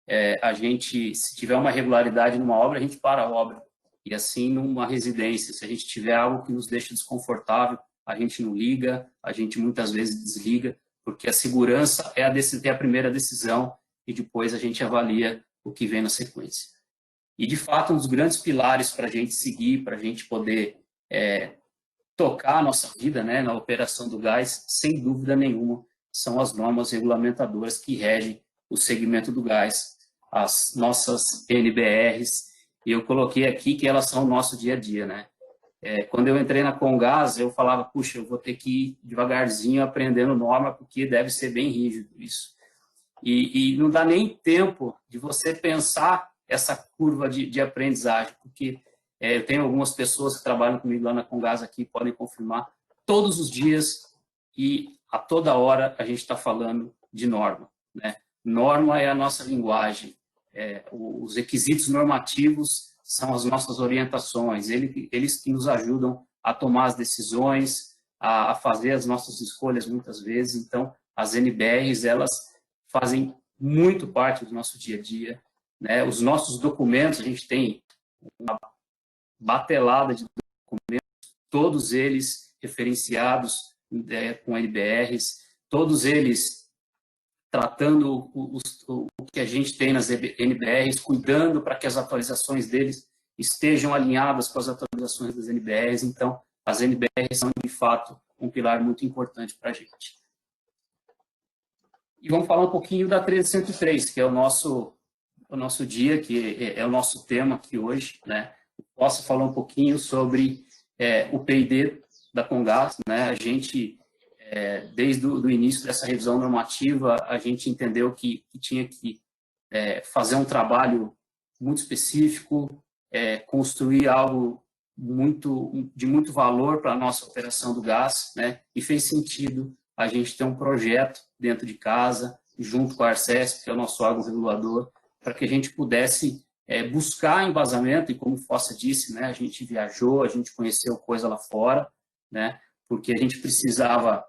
se tiver uma irregularidade numa obra, a gente para a obra. E assim numa residência, se a gente tiver algo que nos deixa desconfortável, a gente não liga, a gente muitas vezes desliga, porque a segurança é a primeira decisão e depois a gente avalia o que vem na sequência. E, de fato, um dos grandes pilares para a gente seguir, para a gente poder tocar a nossa vida, né, na operação do gás, sem dúvida nenhuma, são as normas regulamentadoras que regem o segmento do gás, as nossas NBRs, e eu coloquei aqui que elas são o nosso dia a dia, né? Quando eu entrei na Comgás, eu falava, puxa, eu vou ter que ir devagarzinho aprendendo norma, porque deve ser bem rígido isso. E não dá nem tempo de você pensar essa curva de aprendizagem, porque eu tenho algumas pessoas que trabalham comigo lá na Comgás aqui, podem confirmar, todos os dias e a toda hora a gente está falando de norma, né? Norma é a nossa linguagem, os requisitos normativos são as nossas orientações, eles que nos ajudam a tomar as decisões, a fazer as nossas escolhas muitas vezes. Então, as NBRs, elas fazem muito parte do nosso dia a dia, né? Os nossos documentos, a gente tem uma batelada de documentos, todos eles referenciados com NBRs, todos eles tratando o que a gente tem nas NBRs, cuidando para que as atualizações deles estejam alinhadas com as atualizações das NBRs. Então, as NBRs são, de fato, um pilar muito importante para a gente. E vamos falar um pouquinho da 13103, que é o nosso dia, que é o nosso tema aqui hoje, né? Posso falar um pouquinho sobre o P&D da Comgás, né? A gente, desde o início dessa revisão normativa, a gente entendeu que tinha que fazer um trabalho muito específico, construir algo de muito valor para a nossa operação do gás, né? E fez sentido a gente ter um projeto dentro de casa, junto com a Arcesp, que é o nosso órgão regulador, para que a gente pudesse buscar embasamento, e como o Fossa disse, né, a gente viajou, a gente conheceu coisa lá fora, né, porque a gente precisava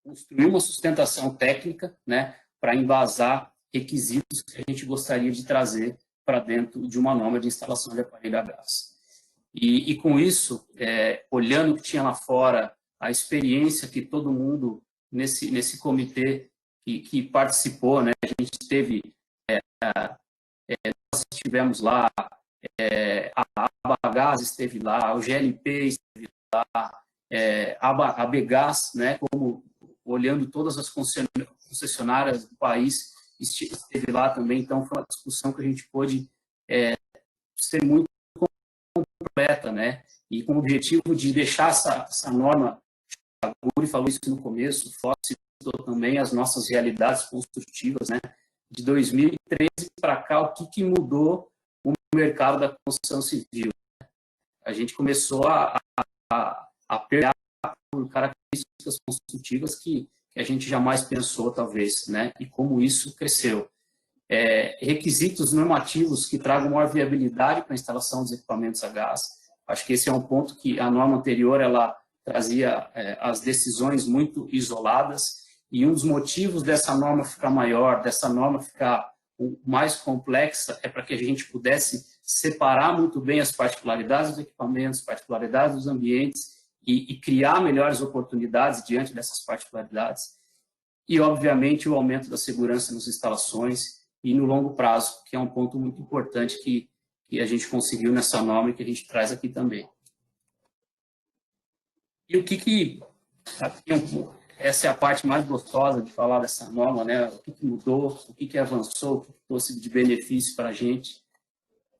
construir uma sustentação técnica, né, para embasar requisitos que a gente gostaria de trazer para dentro de uma norma de instalação de aparelho a gás. E com isso, olhando o que tinha lá fora, a experiência que todo mundo nesse comitê que participou, né, a gente teve, nós estivemos lá, a Abagás esteve lá, o GLP esteve lá, a Begás, né, como olhando todas as concessionárias do país esteve lá também, então foi uma discussão que a gente pôde ser muito completa, né? E com o objetivo de deixar essa norma, a Guri falou isso no começo, o Fox citou também as nossas realidades construtivas, né? De 2013 para cá, o que mudou o mercado da construção civil? A gente começou a pegar por características construtivas que a gente jamais pensou, talvez, né? E como isso cresceu. Requisitos normativos que tragam maior viabilidade para a instalação dos equipamentos a gás. Acho que esse é um ponto que a norma anterior ela trazia as decisões muito isoladas, e um dos motivos dessa norma ficar maior, dessa norma ficar mais complexa, é para que a gente pudesse separar muito bem as particularidades dos equipamentos, particularidades dos ambientes, e criar melhores oportunidades diante dessas particularidades. E, obviamente, o aumento da segurança nas instalações e no longo prazo, que é um ponto muito importante que a gente conseguiu nessa norma e que a gente traz aqui também. E o que essa é a parte mais gostosa de falar dessa norma, né? O que mudou, o que avançou, o que trouxe de benefício para a gente.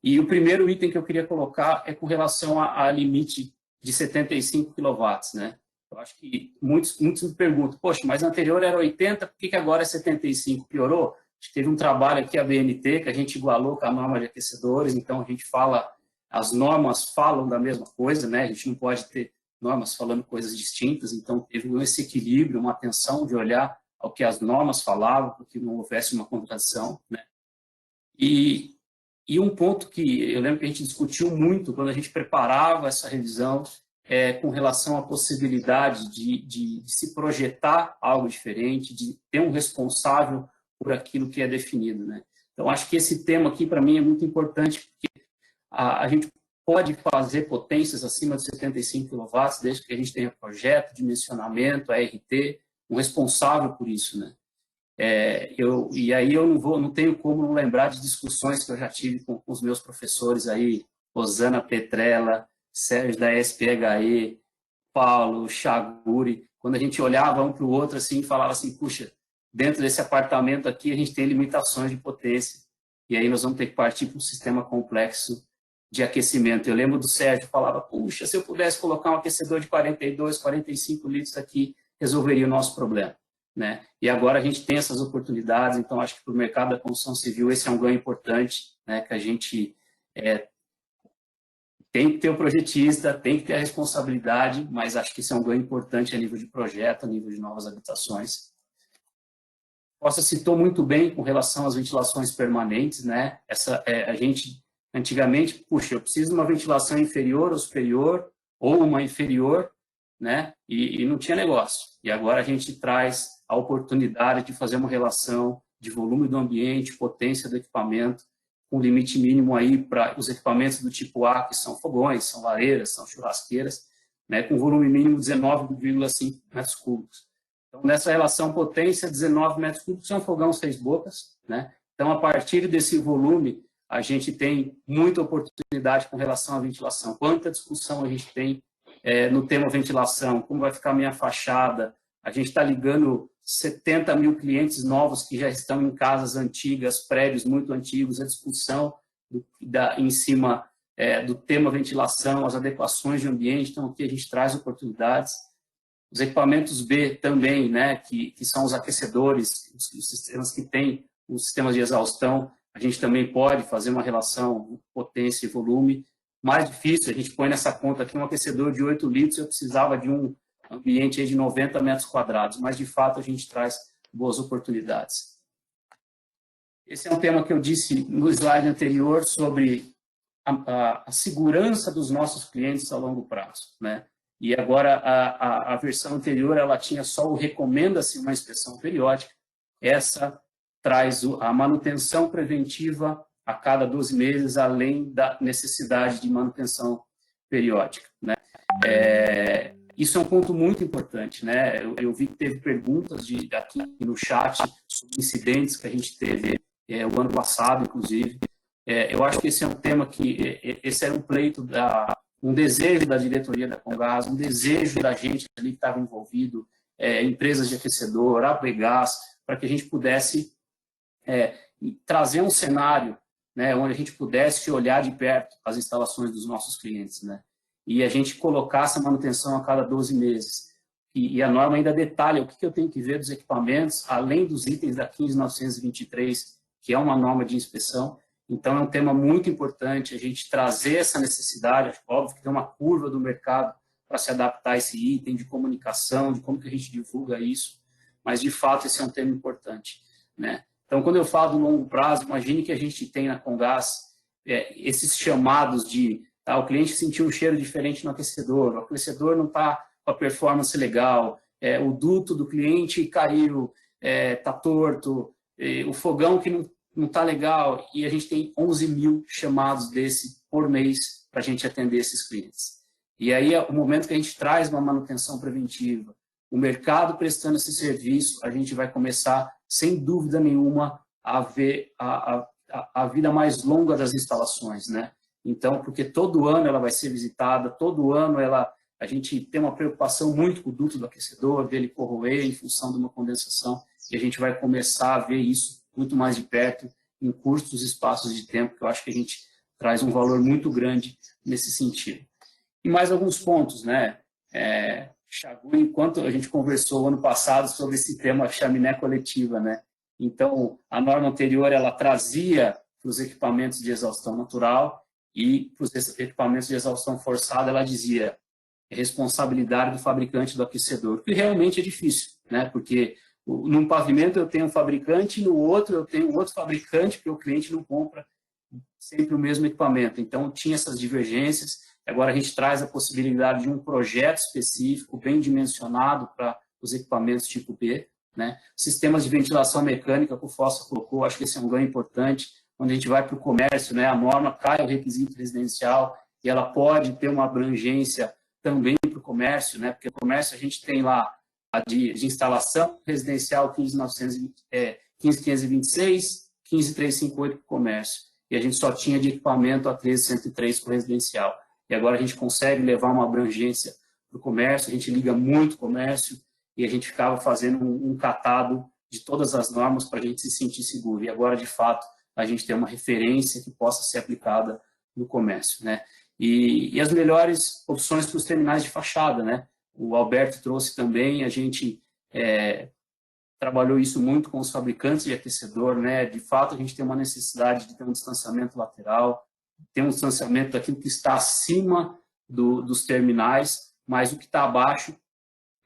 E o primeiro item que eu queria colocar é com relação a limite de 75 kW, né? Eu acho que muitos me perguntam, poxa, mas anterior era 80, por que agora é 75? Piorou? A gente teve um trabalho aqui, a BNT, que a gente igualou com a norma de aquecedores, então a gente fala, as normas falam da mesma coisa, né? A gente não pode ter normas falando coisas distintas, então teve esse equilíbrio, uma atenção de olhar ao que as normas falavam, para que não houvesse uma contradição, né? E um ponto que eu lembro que a gente discutiu muito quando a gente preparava essa revisão com relação à possibilidade de se projetar algo diferente, de ter um responsável por aquilo que é definido, né? Então, acho que esse tema aqui, para mim, é muito importante, porque a gente pode fazer potências acima de 75 kW, desde que a gente tenha projeto, dimensionamento, ART, um responsável por isso, né? E aí eu não tenho como não lembrar de discussões que eu já tive com os meus professores aí, Rosana Petrella, Sérgio da SPHE, Paulo, Chaguri, quando a gente olhava um para o outro assim, e falava assim, puxa, dentro desse apartamento aqui a gente tem limitações de potência, e aí nós vamos ter que partir para um sistema complexo de aquecimento. Eu lembro do Sérgio, falava, puxa, se eu pudesse colocar um aquecedor de 42, 45 litros aqui, resolveria o nosso problema, né? E agora a gente tem essas oportunidades, então acho que para o mercado da construção civil esse é um ganho importante, né? Que a gente tem que ter o projetista, tem que ter a responsabilidade, mas acho que isso é um ganho importante a nível de projeto, a nível de novas habitações. Costa citou muito bem com relação às ventilações permanentes, né? A gente, antigamente, puxa, eu preciso de uma ventilação inferior ou superior, ou uma inferior, né? E não tinha negócio. E agora a gente traz a oportunidade de fazer uma relação de volume do ambiente, potência do equipamento, com limite mínimo aí para os equipamentos do tipo A, que são fogões, são lareiras, são churrasqueiras, né? Com volume mínimo 19,5 metros cúbicos. Então, nessa relação potência, 19 metros cúbicos é um fogão 6 bocas, né? Então, a partir desse volume, a gente tem muita oportunidade com relação à ventilação. Quanta discussão a gente tem no tema ventilação, como vai ficar a minha fachada. A gente está ligando 70 mil clientes novos que já estão em casas antigas, prédios muito antigos, a discussão em cima do tema ventilação, as adequações de ambiente. Então, aqui a gente traz oportunidades. Os equipamentos B também, né, que são os aquecedores, os sistemas que têm os sistemas de exaustão, a gente também pode fazer uma relação potência e volume. Mais difícil, a gente põe nessa conta aqui um aquecedor de 8 litros, eu precisava de um ambiente aí de 90 metros quadrados, mas de fato a gente traz boas oportunidades. Esse é um tema que eu disse no slide anterior sobre a segurança dos nossos clientes a longo prazo, né? E agora a versão anterior ela tinha só o recomenda-se uma inspeção periódica, essa traz a manutenção preventiva a cada 12 meses, além da necessidade de manutenção periódica, né? Isso é um ponto muito importante, né? Eu vi que teve perguntas aqui no chat sobre incidentes que a gente teve o ano passado, inclusive. Eu acho que esse é um tema que, esse era um pleito, um desejo da diretoria da Comgás, um desejo da gente ali que estava envolvido, empresas de aquecedor, Apegás, para que a gente pudesse trazer um cenário, né, onde a gente pudesse olhar de perto as instalações dos nossos clientes, né, e a gente colocar essa manutenção a cada 12 meses. E a norma ainda detalha o que eu tenho que ver dos equipamentos, além dos itens da 15923, que é uma norma de inspeção. Então, é um tema muito importante a gente trazer essa necessidade. Óbvio que tem uma curva do mercado para se adaptar a esse item de comunicação, de como que a gente divulga isso, mas, de fato, esse é um tema importante, né? Então, quando eu falo do longo prazo, imagine que a gente tem na Comgás esses chamados de o cliente sentiu um cheiro diferente no aquecedor, o aquecedor não está com a performance legal, o duto do cliente caiu, está torto, o fogão que não está legal, e a gente tem 11 mil chamados desse por mês para a gente atender esses clientes. E aí, o momento que a gente traz uma manutenção preventiva, o mercado prestando esse serviço, a gente vai começar, sem dúvida nenhuma, a ver a vida mais longa das instalações, né? Então, porque todo ano ela vai ser visitada, todo ano a gente tem uma preocupação muito com o duto do aquecedor, dele corroer em função de uma condensação, e a gente vai começar a ver isso muito mais de perto, em curtos espaços de tempo, que eu acho que a gente traz um valor muito grande nesse sentido. E mais alguns pontos, né? Xaguri, enquanto a gente conversou ano passado sobre esse tema chaminé coletiva, né? Então, a norma anterior, ela trazia para os equipamentos de exaustão natural e para os equipamentos de exaustão forçada, ela dizia responsabilidade do fabricante do aquecedor, que realmente é difícil, né? Porque num pavimento eu tenho um fabricante, no outro eu tenho outro fabricante, porque o cliente não compra sempre o mesmo equipamento. Então, tinha essas divergências. Agora a gente traz a possibilidade de um projeto específico, bem dimensionado para os equipamentos tipo B, né? Sistemas de ventilação mecânica que o Fossa colocou, acho que esse é um ganho importante, onde a gente vai para o comércio, né? A norma cai o requisito residencial e ela pode ter uma abrangência também para o comércio, né? Porque o comércio a gente tem lá a de instalação residencial 15.526, 15.358 para o comércio. E a gente só tinha de equipamento a 13.103 para o residencial. E agora a gente consegue levar uma abrangência para o comércio, a gente liga muito comércio e a gente ficava fazendo um catado de todas as normas para a gente se sentir seguro. E agora, de fato, a gente tem uma referência que possa ser aplicada no comércio, né? E as melhores opções para os terminais de fachada, né? O Alberto trouxe também, a gente trabalhou isso muito com os fabricantes de aquecedor, né? De fato, a gente tem uma necessidade de ter um distanciamento lateral, ter um distanciamento daquilo que está acima dos terminais, mas o que está abaixo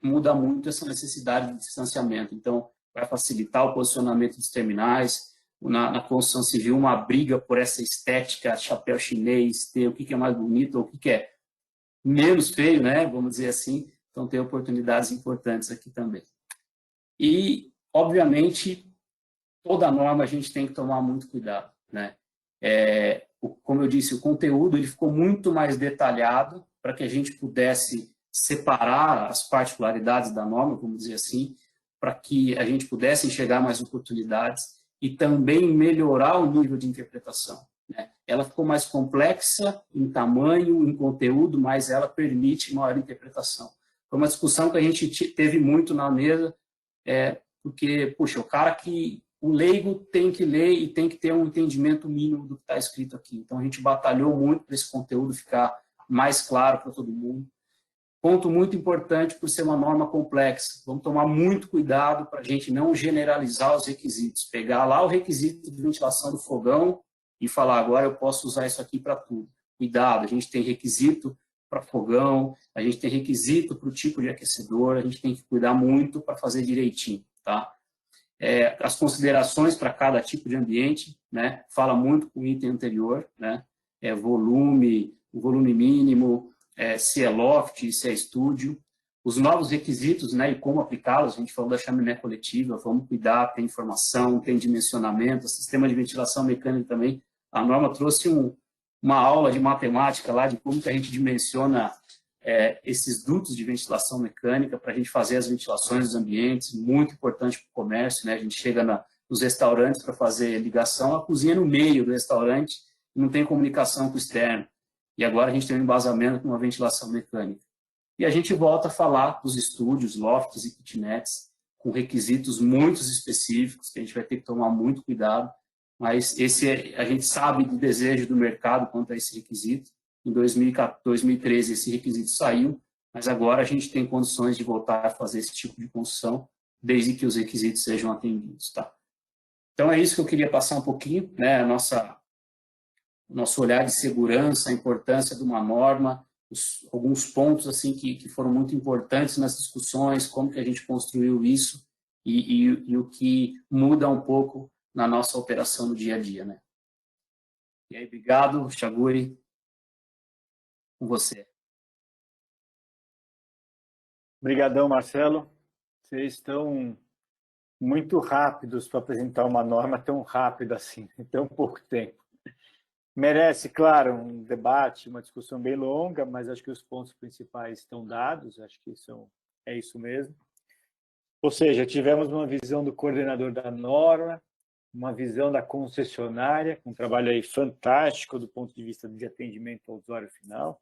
muda muito essa necessidade de distanciamento. Então, vai facilitar o posicionamento dos terminais. Na construção civil, uma briga por essa estética, chapéu chinês, ter o que é mais bonito ou o que é menos feio, né? Vamos dizer assim. Então, tem oportunidades importantes aqui também. E, obviamente, toda norma a gente tem que tomar muito cuidado, né? Como eu disse, o conteúdo ele ficou muito mais detalhado para que a gente pudesse separar as particularidades da norma, vamos dizer assim, para que a gente pudesse enxergar mais oportunidades e também melhorar o nível de interpretação, né? Ela ficou mais complexa em tamanho, em conteúdo, mas ela permite maior interpretação. Foi uma discussão que a gente teve muito na mesa, porque, puxa, o leigo tem que ler e tem que ter um entendimento mínimo do que está escrito aqui. Então, a gente batalhou muito para esse conteúdo ficar mais claro para todo mundo. Ponto muito importante por ser uma norma complexa. Vamos tomar muito cuidado para a gente não generalizar os requisitos. Pegar lá o requisito de ventilação do fogão e falar, agora eu posso usar isso aqui para tudo. Cuidado, a gente tem requisito para fogão, a gente tem requisito para o tipo de aquecedor, a gente tem que cuidar muito para fazer direitinho, tá? As considerações para cada tipo de ambiente, né? Fala muito com o item anterior, né? Volume, o volume mínimo, se é loft, se é estúdio, os novos requisitos, né, e como aplicá-los. A gente falou da chaminé coletiva, vamos cuidar, tem informação, tem dimensionamento, sistema de ventilação mecânica também. A norma trouxe uma aula de matemática lá de como que a gente dimensiona esses dutos de ventilação mecânica para a gente fazer as ventilações dos ambientes, muito importante para o comércio, né? A gente chega nos restaurantes para fazer ligação, a cozinha no meio do restaurante e não tem comunicação com o externo. E agora a gente tem um embasamento com uma ventilação mecânica. E a gente volta a falar dos estúdios, lofts e kitnets com requisitos muito específicos, que a gente vai ter que tomar muito cuidado, mas a gente sabe do desejo do mercado quanto a esse requisito. Em 2013 esse requisito saiu, mas agora a gente tem condições de voltar a fazer esse tipo de construção, desde que os requisitos sejam atendidos, tá? Então é isso que eu queria passar um pouquinho, né, nosso olhar de segurança, a importância de uma norma, alguns pontos assim que foram muito importantes nas discussões, como que a gente construiu isso e o que muda um pouco na nossa operação no dia a dia, né? E aí, obrigado, Chaguri, com você. Obrigadão, Marcelo. Vocês estão muito rápidos para apresentar uma norma tão rápida assim, em tão pouco tempo. Merece, claro, um debate, uma discussão bem longa, mas acho que os pontos principais estão dados, acho que é isso mesmo. Ou seja, tivemos uma visão do coordenador da norma, uma visão da concessionária, um trabalho aí fantástico do ponto de vista de atendimento ao usuário final.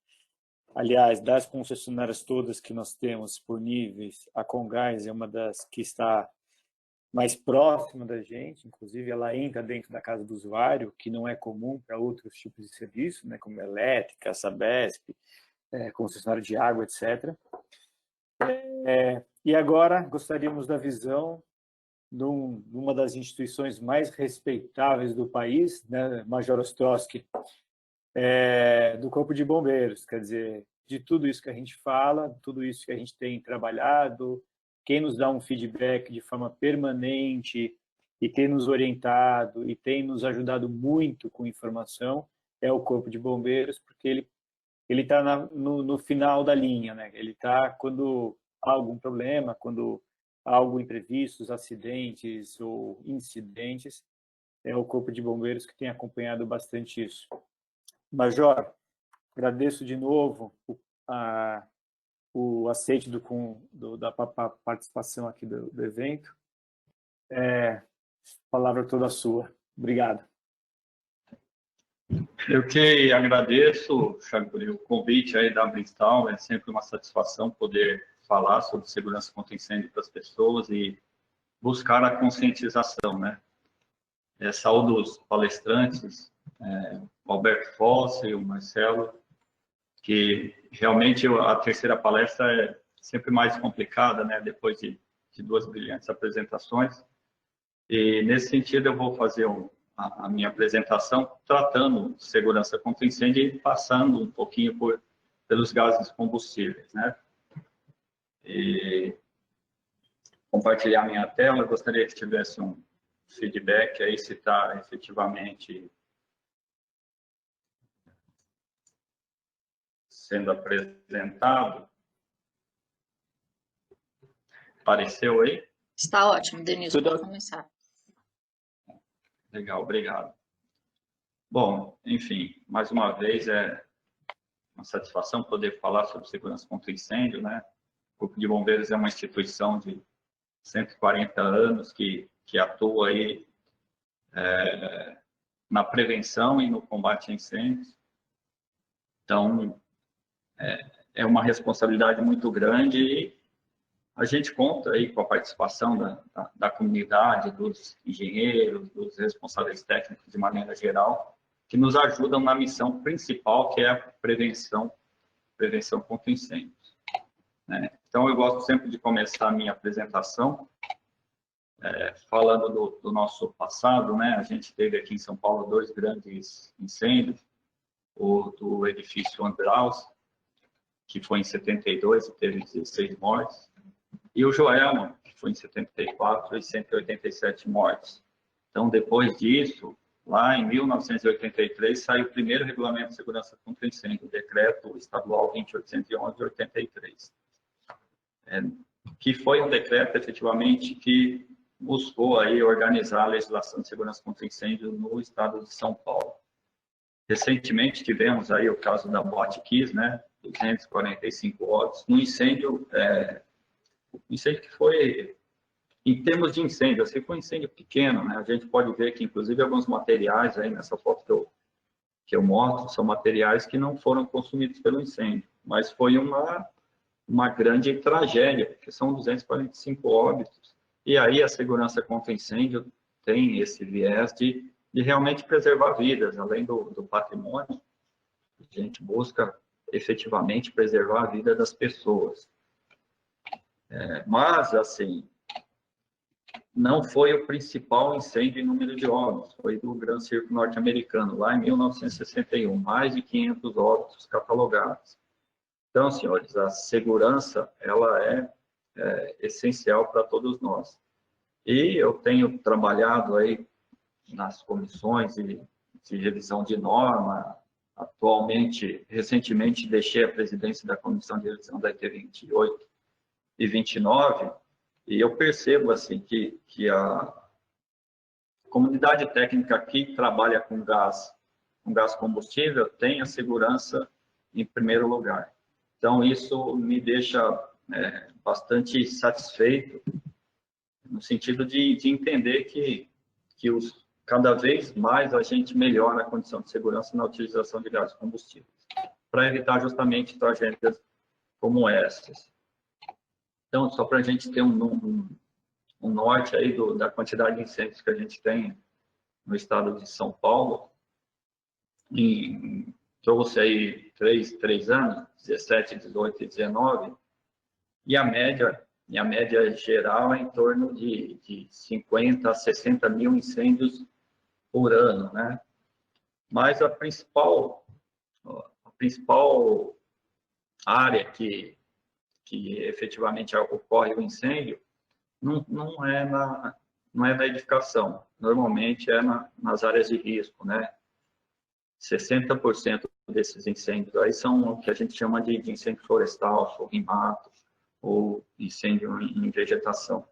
Aliás, das concessionárias todas que nós temos disponíveis, a Comgás é uma das que está mais próxima da gente, inclusive ela entra dentro da casa do usuário, que não é comum para outros tipos de serviço, né, como elétrica, Sabesp, concessionário de água, etc. E agora gostaríamos da visão de uma das instituições mais respeitáveis do país, né, Major Ostrowski, do Corpo de Bombeiros, quer dizer, de tudo isso que a gente fala, tudo isso que a gente tem trabalhado, quem nos dá um feedback de forma permanente e tem nos orientado e tem nos ajudado muito com informação é o Corpo de Bombeiros, porque ele está no final da linha, né? Ele está quando há algum problema, quando há algum imprevistos, acidentes ou incidentes, é o Corpo de Bombeiros que tem acompanhado bastante isso. Major, agradeço de novo o aceite da participação aqui do evento. Palavra toda sua. Obrigado. Eu que agradeço, Chaguri, o convite aí da Bridgestone. É sempre uma satisfação poder falar sobre segurança contra incêndio para as pessoas e buscar a conscientização, né? Saúdo os palestrantes, o Alberto Fossi, o Marcelo, que realmente a terceira palestra é sempre mais complicada, né? Depois de duas brilhantes apresentações. E, nesse sentido, eu vou fazer a minha apresentação tratando de segurança contra incêndio e passando um pouquinho pelos gases combustíveis, né? E compartilhar minha tela, eu gostaria que tivesse um feedback aí se está efetivamente sendo apresentado. Apareceu aí? Está ótimo, Denilson, pode começar. Legal, obrigado. Bom, enfim, mais uma vez é uma satisfação poder falar sobre segurança contra incêndio, né? O Corpo de Bombeiros é uma instituição de 140 anos que atua aí na prevenção e no combate a incêndios. Então, é uma responsabilidade muito grande e a gente conta aí com a participação da comunidade, dos engenheiros, dos responsáveis técnicos de maneira geral, que nos ajudam na missão principal, que é a prevenção contra incêndios, né? Então, eu gosto sempre de começar a minha apresentação falando do nosso passado, né? A gente teve aqui em São Paulo 2 grandes incêndios, o do edifício Andraus, que foi em 72 e teve 16 mortes, e o Joelma, que foi em 74 e 187 mortes. Então, depois disso, lá em 1983, saiu o primeiro regulamento de segurança contra incêndio, o decreto estadual 20.811 de 83. Que foi um decreto, efetivamente, que buscou aí organizar a legislação de segurança contra incêndio no estado de São Paulo. Recentemente, tivemos aí o caso da Botkiss, né, 245 óbitos, no incêndio que foi, em termos de incêndio, assim, foi um incêndio pequeno, né? A gente pode ver que, inclusive, alguns materiais aí nessa foto que eu mostro são materiais que não foram consumidos pelo incêndio, mas foi uma grande tragédia, porque são 245 óbitos E aí a segurança contra incêndio tem esse viés de realmente preservar vidas, além do patrimônio. A gente busca efetivamente preservar a vida das pessoas. Mas, assim, não foi o principal incêndio em número de óbitos, foi do Gran Circo norte-americano, lá em 1961, mais de 500 óbitos catalogados. Então, senhores, a segurança, ela é essencial para todos nós. E eu tenho trabalhado aí nas comissões de revisão de norma. Atualmente, recentemente, deixei a presidência da comissão de revisão da IT 28 e 29, e eu percebo assim que a comunidade técnica que trabalha com gás combustível tem a segurança em primeiro lugar. Então, isso me deixa bastante satisfeito, no sentido de entender que cada vez mais a gente melhora a condição de segurança na utilização de gases combustíveis, para evitar justamente tragédias como essas. Então, só para a gente ter um norte aí da quantidade de incêndios que a gente tem no estado de São Paulo, trouxe aí 3 anos, 17, 18 e 19, e a média geral é em torno de 50 a 60 mil incêndios por ano, né? Mas a principal área que efetivamente ocorre o incêndio não é na edificação, normalmente é nas áreas de risco, né? 60% desses incêndios aí são o que a gente chama de incêndio florestal, fogo em mato, ou incêndio em vegetação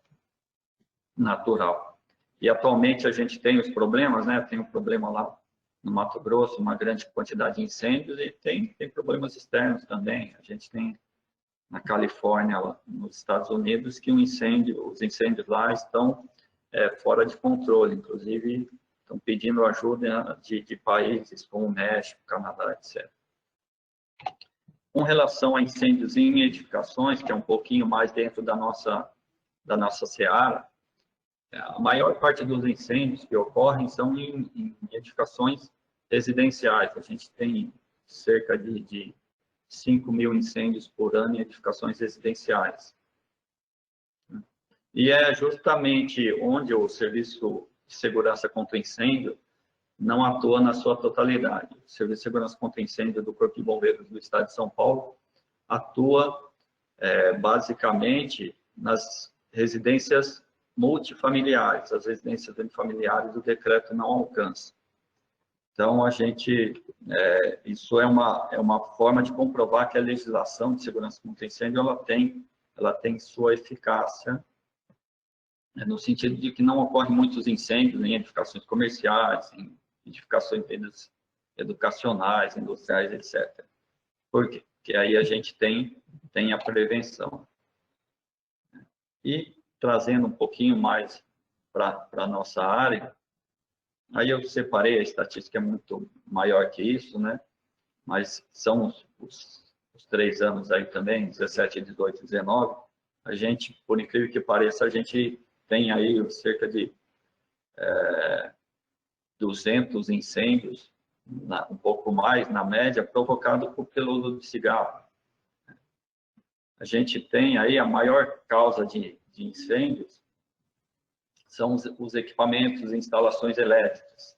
natural. E atualmente a gente tem os problemas, né? Tem um problema lá no Mato Grosso, uma grande quantidade de incêndios, e tem problemas externos também. A gente tem na Califórnia, lá nos Estados Unidos, que os incêndios lá estão fora de controle, inclusive estão pedindo ajuda de países como o México, Canadá, etc. Com relação a incêndios em edificações, que é um pouquinho mais dentro da nossa seara, a maior parte dos incêndios que ocorrem são em edificações residenciais. A gente tem cerca de 5 mil incêndios por ano em edificações residenciais. E é justamente onde o Serviço de Segurança contra Incêndio não atua na sua totalidade. O Serviço de Segurança contra Incêndio do Corpo de Bombeiros do Estado de São Paulo atua basicamente nas residências multifamiliares. As residências unifamiliares o decreto não alcança. Então, isso é uma forma de comprovar que a legislação de segurança contra incêndio ela tem sua eficácia, no sentido de que não ocorrem muitos incêndios em edificações comerciais, em edificações educacionais, industriais, etc. Por quê? Porque aí a gente tem a prevenção. E trazendo um pouquinho mais para a nossa área, aí eu separei, a estatística é muito maior que isso, né? Mas são os 3 anos aí também, 17, 18, 19, a gente, por incrível que pareça, a gente tem aí cerca de 200 incêndios, um pouco mais na média, provocado pelo uso de cigarro. A gente tem aí a maior causa de incêndios são os equipamentos e instalações elétricas.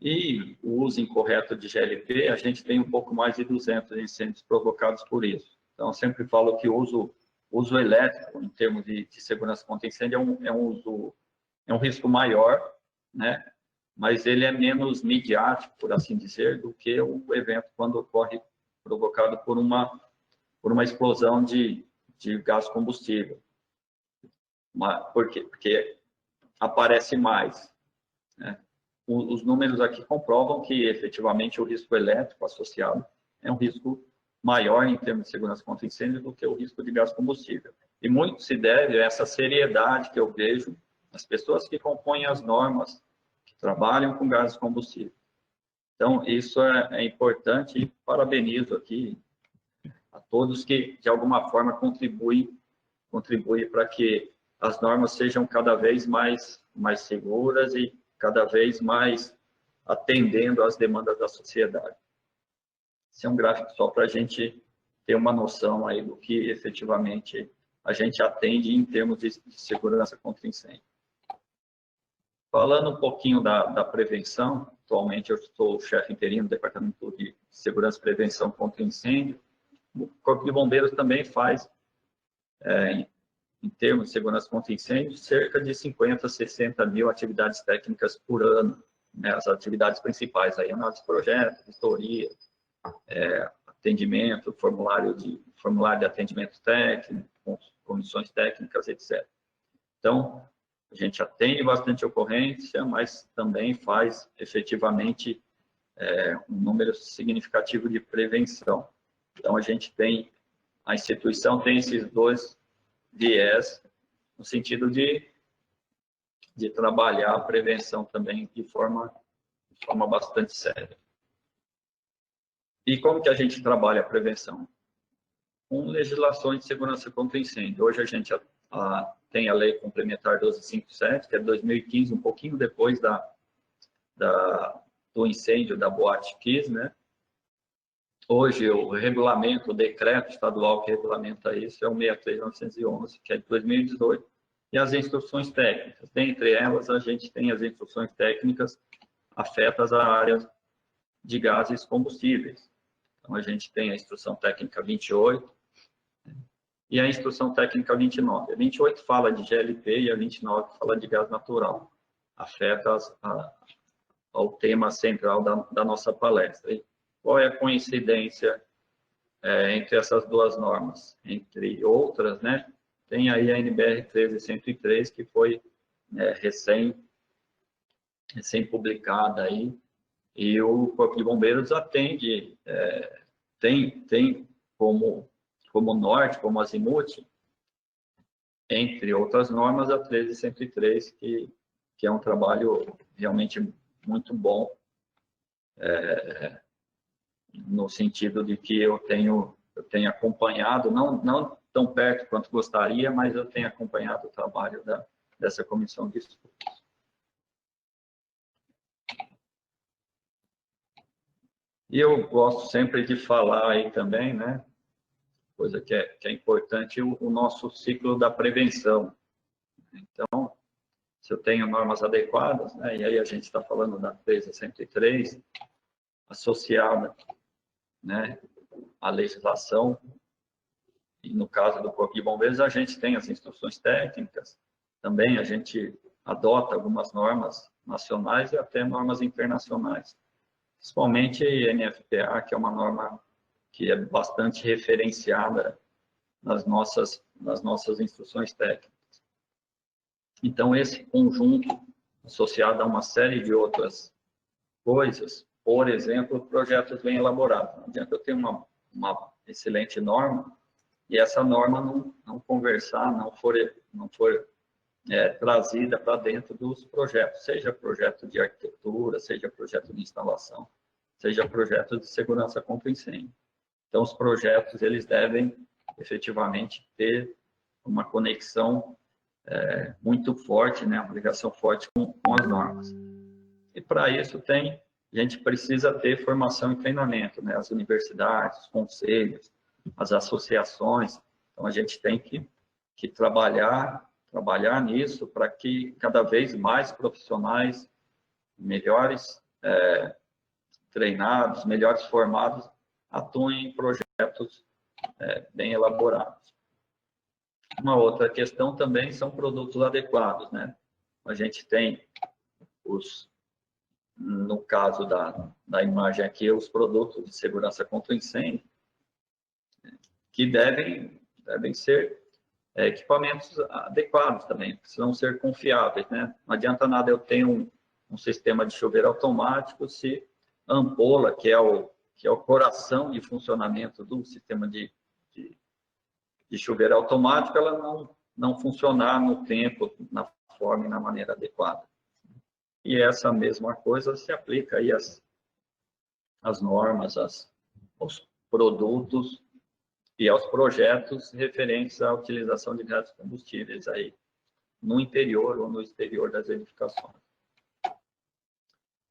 E o uso incorreto de GLP, a gente tem um pouco mais de 200 incêndios provocados por isso. Então, eu sempre falo que o uso elétrico, em termos de segurança contra incêndio, é um risco maior, né? Mas ele é menos midiático, por assim dizer, do que o evento quando ocorre provocado por uma explosão de gás combustível. Por quê? Porque aparece mais, né? Os números aqui comprovam que, efetivamente, o risco elétrico associado é um risco maior em termos de segurança contra incêndio do que o risco de gás combustível. E muito se deve a essa seriedade que eu vejo nas pessoas que compõem as normas, que trabalham com gases combustíveis. Então, isso é importante e parabenizo aqui a todos que, de alguma forma, contribuem para que as normas sejam cada vez mais seguras e cada vez mais atendendo às demandas da sociedade. Esse é um gráfico só para a gente ter uma noção aí do que efetivamente a gente atende em termos de segurança contra incêndio. Falando um pouquinho da prevenção, atualmente eu sou o chefe interino do Departamento de Segurança e Prevenção contra Incêndio. O Corpo de Bombeiros também faz, em termos de segurança contra incêndio, cerca de 50 a 60 mil atividades técnicas por ano. Né? As atividades principais aí, análise de projeto, vistoria, atendimento, formulário de atendimento técnico, comissões técnicas, etc. Então, a gente atende bastante ocorrência, mas também faz efetivamente um número significativo de prevenção. Então, a instituição tem esses dois viés, no sentido de trabalhar a prevenção também de forma bastante séria. E como que a gente trabalha a prevenção? Com legislações de segurança contra incêndio. Hoje a gente tem a Lei Complementar 1257, que é de 2015, um pouquinho depois do incêndio da Boate Kiss, né? Hoje, o regulamento, o decreto estadual que regulamenta isso é o 63911, que é de 2018, e as instruções técnicas. Dentre elas, a gente tem as instruções técnicas afetas à área de gases combustíveis. Então, a gente tem a instrução técnica 28 e a instrução técnica 29. A 28 fala de GLP e a 29 fala de gás natural. Afeta ao tema central da nossa palestra. E qual é a coincidência entre essas duas normas? Entre outras, né? Tem aí a NBR 13103, que foi recém-publicada aí, e o Corpo de Bombeiros atende, tem como norte, como azimuth, entre outras normas, a 13103, que é um trabalho realmente muito bom, no sentido de que eu tenho acompanhado, não tão perto quanto gostaria, mas eu tenho acompanhado o trabalho dessa comissão de estudos. E eu gosto sempre de falar aí também, né, coisa que é importante, o nosso ciclo da prevenção. Então, se eu tenho normas adequadas, né, e aí a gente está falando da 13103, associada, né, à legislação, e no caso do Corpo de Bombeiros, a gente tem as instruções técnicas, também a gente adota algumas normas nacionais e até normas internacionais, principalmente a NFPA, que é uma norma que é bastante referenciada nas nossas instruções técnicas. Então, esse conjunto, associado a uma série de outras coisas, por exemplo, projetos bem elaborados. Não adianta eu ter uma excelente norma e essa norma não conversar, não for trazida para dentro dos projetos, seja projeto de arquitetura, seja projeto de instalação, seja projeto de segurança contra incêndio. Então, os projetos, eles devem efetivamente ter uma conexão muito forte, né, uma ligação forte com as normas. E para isso a gente precisa ter formação e treinamento, né, as universidades, os conselhos, as associações. Então, a gente tem que trabalhar nisso para que cada vez mais profissionais melhores treinados, melhores formados, atuem em projetos bem elaborados. Uma outra questão também são produtos adequados, né? A gente tem no caso da imagem aqui, os produtos de segurança contra incêndio, que devem ser equipamentos adequados também, precisam ser confiáveis, né? Não adianta nada eu ter um sistema de chuveiro automático se a ampola, que é o coração de funcionamento do sistema de chuveiro automático, ela não funcionar no tempo, na forma e na maneira adequada. E essa mesma coisa se aplica aí às normas, aos produtos e aos projetos referentes à utilização de gases combustíveis aí, no interior ou no exterior das edificações.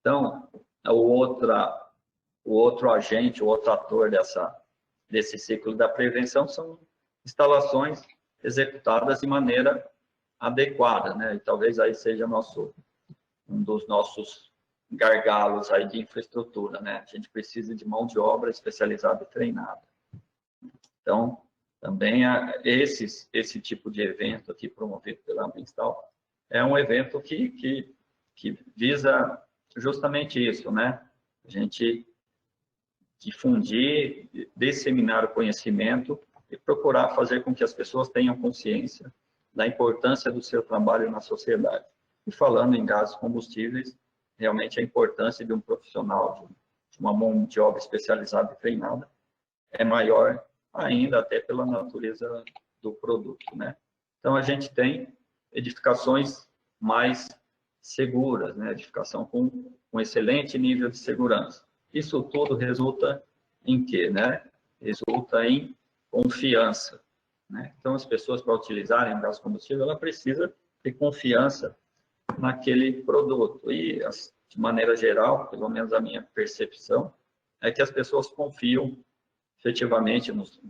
Então, o outro agente, o outro ator desse ciclo da prevenção são instalações executadas de maneira adequada, né? E talvez aí seja um dos nossos gargalos aí de infraestrutura, né? A gente precisa de mão de obra especializada e treinada. Então, também esse tipo de evento aqui promovido pela Ambiental é um evento que visa justamente isso, né? A gente difundir, disseminar o conhecimento e procurar fazer com que as pessoas tenham consciência da importância do seu trabalho na sociedade. E falando em gases combustíveis, realmente a importância de um profissional, de uma mão de obra especializada e treinada, é maior ainda até pela natureza do produto, né? Então, a gente tem edificações mais seguras, né? Edificação com um excelente nível de segurança. Isso tudo resulta em quê, né? Resulta em confiança, né? Então, as pessoas, para utilizarem o gás combustível, ela precisa ter confiança naquele produto. E, de maneira geral, pelo menos a minha percepção, é que as pessoas confiam efetivamente nos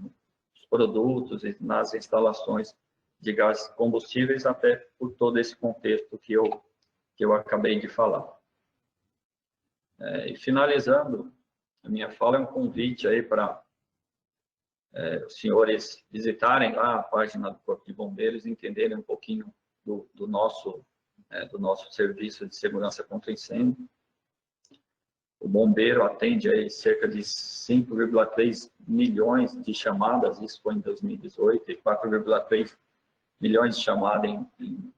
produtos e nas instalações de gás combustíveis, até por todo esse contexto que eu acabei de falar. E finalizando, a minha fala é um convite aí para os senhores visitarem lá a página do Corpo de Bombeiros, entenderem um pouquinho do nosso serviço de segurança contra incêndio. O bombeiro atende aí cerca de 5,3 milhões de chamadas, isso foi em 2018, e 4,3 milhões de chamadas em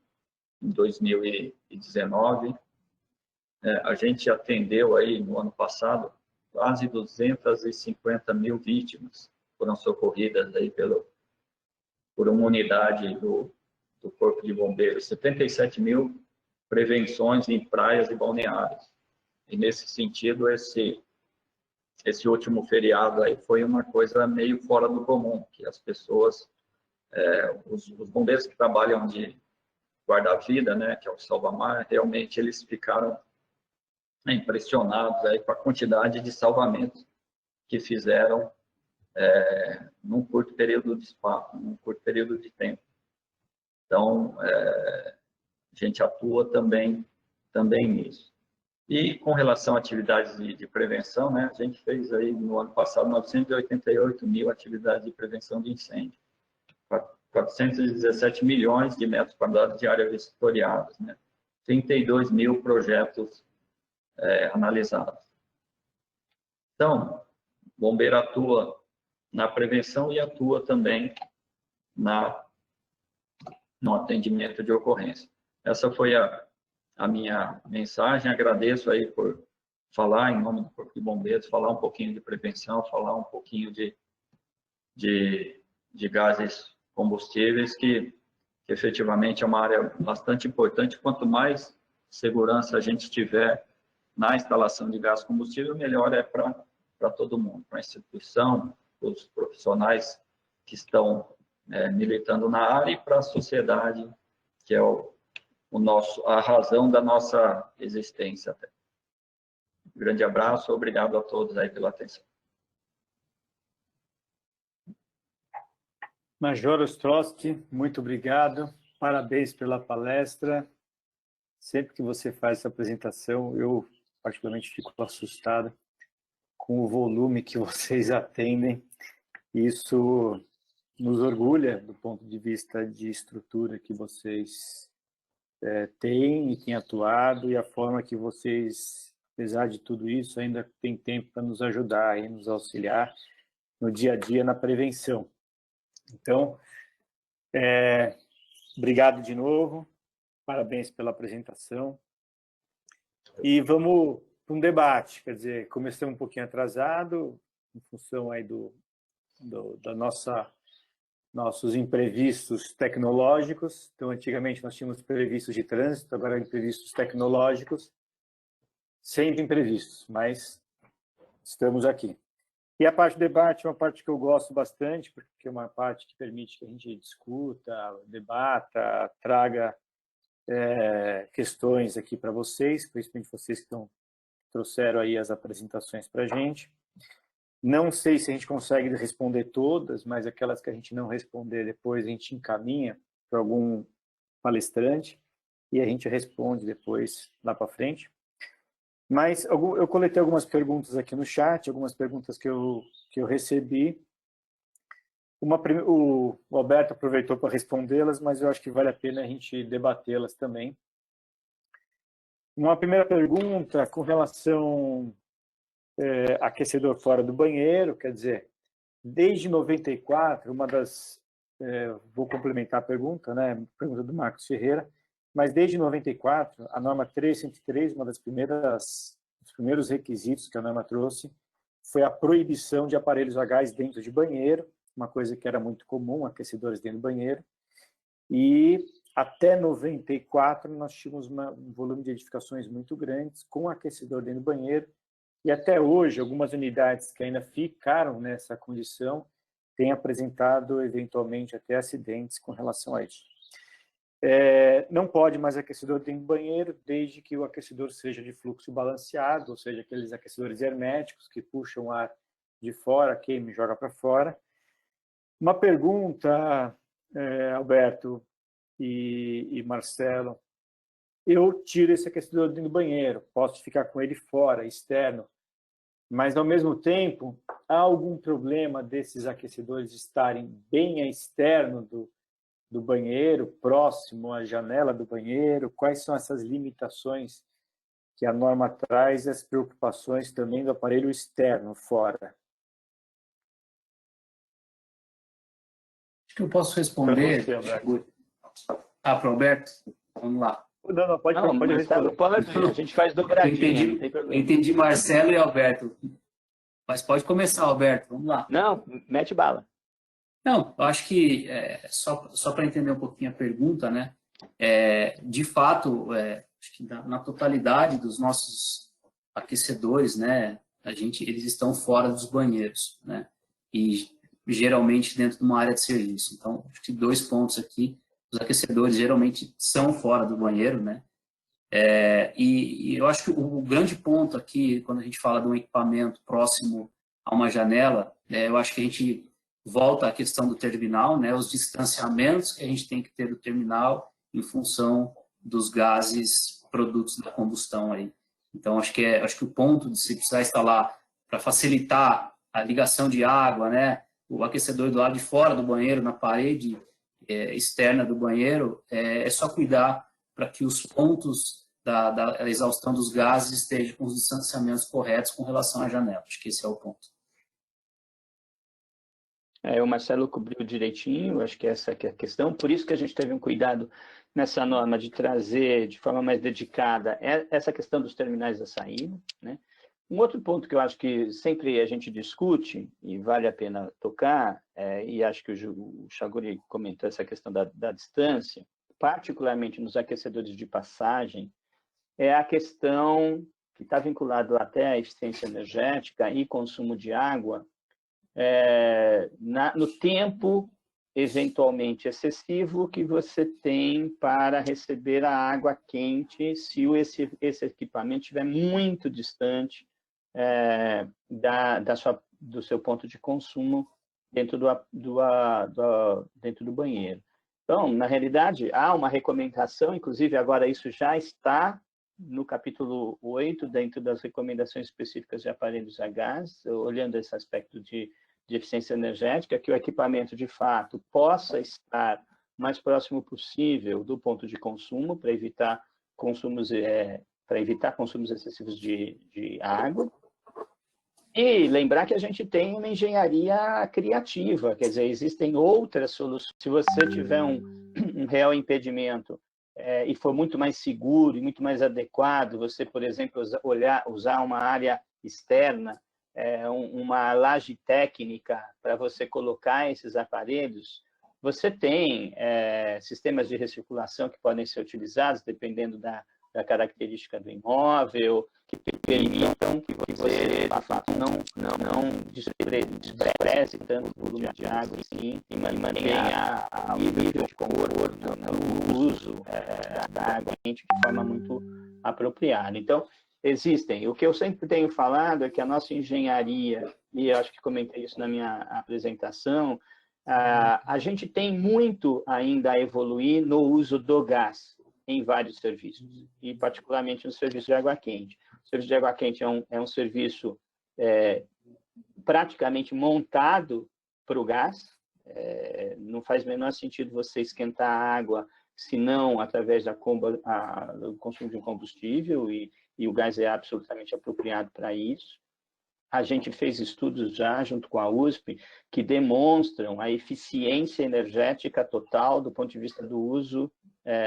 2019. A gente atendeu aí no ano passado quase 250 mil vítimas foram socorridas aí por uma unidade do Corpo de Bombeiros, 77 mil prevenções em praias e balneários. E nesse sentido, esse último feriado aí foi uma coisa meio fora do comum, que as pessoas, os bombeiros que trabalham de guarda-vida, né, que é o salva-mar, realmente eles ficaram impressionados aí com a quantidade de salvamentos que fizeram num curto período de espaço, num curto período de tempo. Então, a gente atua também nisso. E com relação a atividades de prevenção, né, a gente fez aí no ano passado 988 mil atividades de prevenção de incêndio, 417 milhões de metros quadrados de área vistoriadas, né, 32 mil projetos analisados. Então, o bombeiro atua na prevenção e atua também no atendimento de ocorrência. Essa foi a minha mensagem. Agradeço aí por falar em nome do Corpo de Bombeiros, falar um pouquinho de prevenção, falar um pouquinho de gases combustíveis, que efetivamente é uma área bastante importante. Quanto mais segurança a gente tiver na instalação de gás combustível, melhor é para todo mundo, para a instituição, os profissionais que estão militando na área e para a sociedade, que é a razão da nossa existência. Um grande abraço, obrigado a todos aí pela atenção. Major Ostrowski, muito obrigado, parabéns pela palestra. Sempre que você faz essa apresentação, eu particularmente fico assustado com o volume que vocês atendem. Isso nos orgulha do ponto de vista de estrutura que vocês têm e têm atuado, e a forma que vocês, apesar de tudo isso, ainda têm tempo para nos ajudar e nos auxiliar no dia a dia na prevenção. Então, obrigado de novo, parabéns pela apresentação. E vamos para um debate, quer dizer, começamos um pouquinho atrasado, em função aí da nossos imprevistos tecnológicos. Então, antigamente nós tínhamos imprevistos de trânsito, agora imprevistos tecnológicos, sempre imprevistos, mas estamos aqui. E a parte do debate é uma parte que eu gosto bastante, porque é uma parte que permite que a gente discuta, debata, traga questões aqui para vocês, principalmente vocês que trouxeram aí as apresentações para a gente. Não sei se a gente consegue responder todas, mas aquelas que a gente não responder depois a gente encaminha para algum palestrante e a gente responde depois lá para frente. Mas eu coletei algumas perguntas aqui no chat, algumas perguntas que eu recebi. O Alberto aproveitou para respondê-las, mas eu acho que vale a pena a gente debatê-las também. Uma primeira pergunta com relação aquecedor fora do banheiro, quer dizer, desde 94, vou complementar a pergunta, né, pergunta do Marcos Ferreira, mas desde 94, a norma 303, dos primeiros requisitos que a norma trouxe, foi a proibição de aparelhos a gás dentro de banheiro, uma coisa que era muito comum, aquecedores dentro do banheiro, e até 94 nós tínhamos um volume de edificações muito grandes com aquecedor dentro do banheiro, e até hoje algumas unidades que ainda ficaram nessa condição têm apresentado eventualmente até acidentes com relação a isso. Não pode mais aquecedor dentro do banheiro desde que o aquecedor seja de fluxo balanceado, ou seja, aqueles aquecedores herméticos que puxam o ar de fora, queima e joga para fora. Uma pergunta, Alberto e Marcelo. Eu tiro esse aquecedor dentro do banheiro, posso ficar com ele fora, externo, mas, ao mesmo tempo, há algum problema desses aquecedores estarem bem externo do banheiro, próximo à janela do banheiro? Quais são essas limitações que a norma traz e as preocupações também do aparelho externo, fora? Acho que eu posso responder. Para o Alberto? Vamos lá. Não, pode responder. Pode, a gente faz dobradinha, não tem problema. Entendi Marcelo e Alberto. Mas pode começar, Alberto. Vamos lá. Não, mete bala. Não, eu acho que, só para entender um pouquinho a pergunta, né? De fato, acho que na totalidade dos nossos aquecedores, né? Eles estão fora dos banheiros, né? E geralmente dentro de uma área de serviço. Então, acho que 2 pontos aqui. Os aquecedores geralmente são fora do banheiro, né? E eu acho que o grande ponto aqui, quando a gente fala de um equipamento próximo a uma janela, eu acho que a gente volta à questão do terminal, né? Os distanciamentos que a gente tem que ter do terminal em função dos gases produtos da combustão aí. Então, acho que o ponto de se precisar instalar para facilitar a ligação de água, né? O aquecedor do lado de fora do banheiro, na parede externa do banheiro, é só cuidar para que os pontos da exaustão dos gases estejam com os distanciamentos corretos com relação à janela. Acho que esse é o ponto. O Marcelo cobriu direitinho, acho que essa que é a questão. Por isso que a gente teve um cuidado nessa norma de trazer de forma mais dedicada essa questão dos terminais da saída, né? Um outro ponto que eu acho que sempre a gente discute, e vale a pena tocar, e acho que o Chaguri comentou essa questão da distância, particularmente nos aquecedores de passagem, é a questão que está vinculada até à eficiência energética e consumo de água, no tempo eventualmente excessivo que você tem para receber a água quente se esse equipamento estiver muito distante do seu ponto de consumo dentro do banheiro. Então, na realidade, há uma recomendação, inclusive agora isso já está no capítulo 8, dentro das recomendações específicas de aparelhos a gás, olhando esse aspecto de eficiência energética, que o equipamento, de fato, possa estar mais próximo possível do ponto de consumo, para evitar consumos excessivos de água. E lembrar que a gente tem uma engenharia criativa, quer dizer, existem outras soluções. Se você tiver um real impedimento e for muito mais seguro e muito mais adequado, você, por exemplo, usar uma área externa, uma laje técnica para você colocar esses aparelhos, você tem sistemas de recirculação que podem ser utilizados, dependendo da característica do imóvel, que permitam que você, de fato, não despreze tanto o volume de água e mantenha o nível de conforto no uso da água quente de forma muito apropriada. Então, existem. O que eu sempre tenho falado é que a nossa engenharia, e eu acho que comentei isso na minha apresentação, a gente tem muito ainda a evoluir no uso do gás em vários serviços, e particularmente no serviço de água quente. O serviço de água quente é um serviço praticamente montado para o gás. Não faz o menor sentido você esquentar a água se não através do consumo de um combustível, e o gás é absolutamente apropriado para isso. A gente fez estudos já, junto com a USP, que demonstram a eficiência energética total do ponto de vista do uso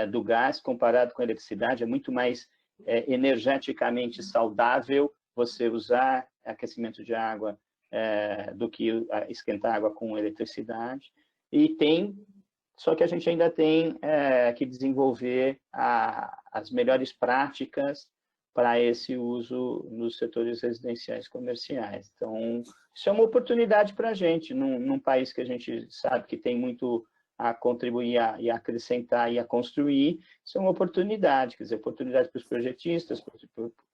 do gás comparado com a eletricidade. É muito mais energeticamente saudável você usar aquecimento de água do que esquentar água com eletricidade. Só que a gente ainda tem que desenvolver as melhores práticas para esse uso nos setores residenciais comerciais. Então, isso é uma oportunidade para a gente, num país que a gente sabe que tem muito a contribuir e a acrescentar e a construir. Isso é uma oportunidade, quer dizer, oportunidade para os projetistas,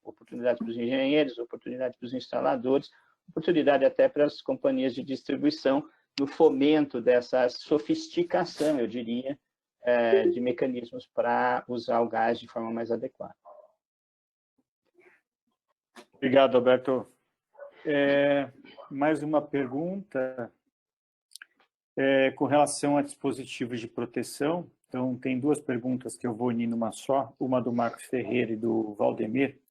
oportunidade para os engenheiros, oportunidade para os instaladores, oportunidade até para as companhias de distribuição, no fomento dessa sofisticação, eu diria, de mecanismos para usar o gás de forma mais adequada. Obrigado, Alberto. Mais uma pergunta com relação a dispositivos de proteção. Então, tem duas perguntas que eu vou unir numa só, uma do Marcos Ferreira e do Valdemir.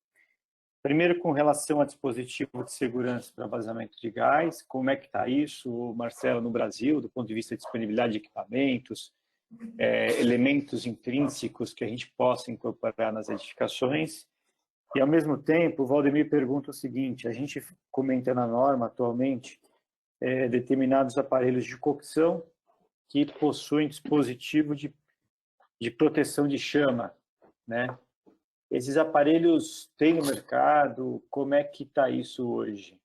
Primeiro, com relação a dispositivo de segurança para vazamento de gás, como é que está isso, Marcelo, no Brasil, do ponto de vista de disponibilidade de equipamentos, elementos intrínsecos que a gente possa incorporar nas edificações? E, ao mesmo tempo, o Valdemir pergunta o seguinte: a gente comenta na norma, atualmente, determinados aparelhos de cocção que possuem dispositivo de proteção de chama, né? Esses aparelhos têm no mercado? Como é que está isso hoje?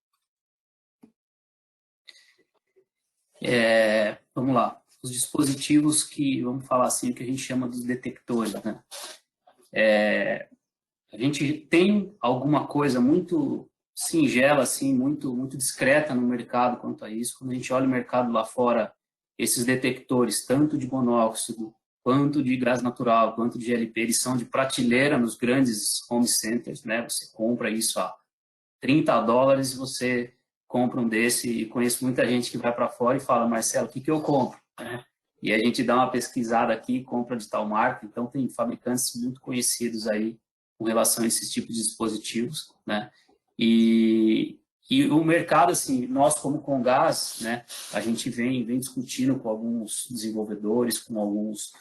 Vamos lá. Os dispositivos vamos falar assim, o que a gente chama dos detectores, né? A gente tem alguma coisa muito singela, assim, muito discreta no mercado quanto a isso. Quando a gente olha o mercado lá fora, esses detectores, tanto de monóxido, quanto de gás natural, quanto de GLP, eles são de prateleira nos grandes home centers, né? Você compra isso a $30 e você compra um desse. E conheço muita gente que vai para fora e fala: Marcelo, o que eu compro? E a gente dá uma pesquisada aqui, compra de tal marca. Então, tem fabricantes muito conhecidos aí com relação a esses tipos de dispositivos, né? E o mercado, assim, nós como Comgás, né, a gente vem discutindo com alguns desenvolvedores, com alguns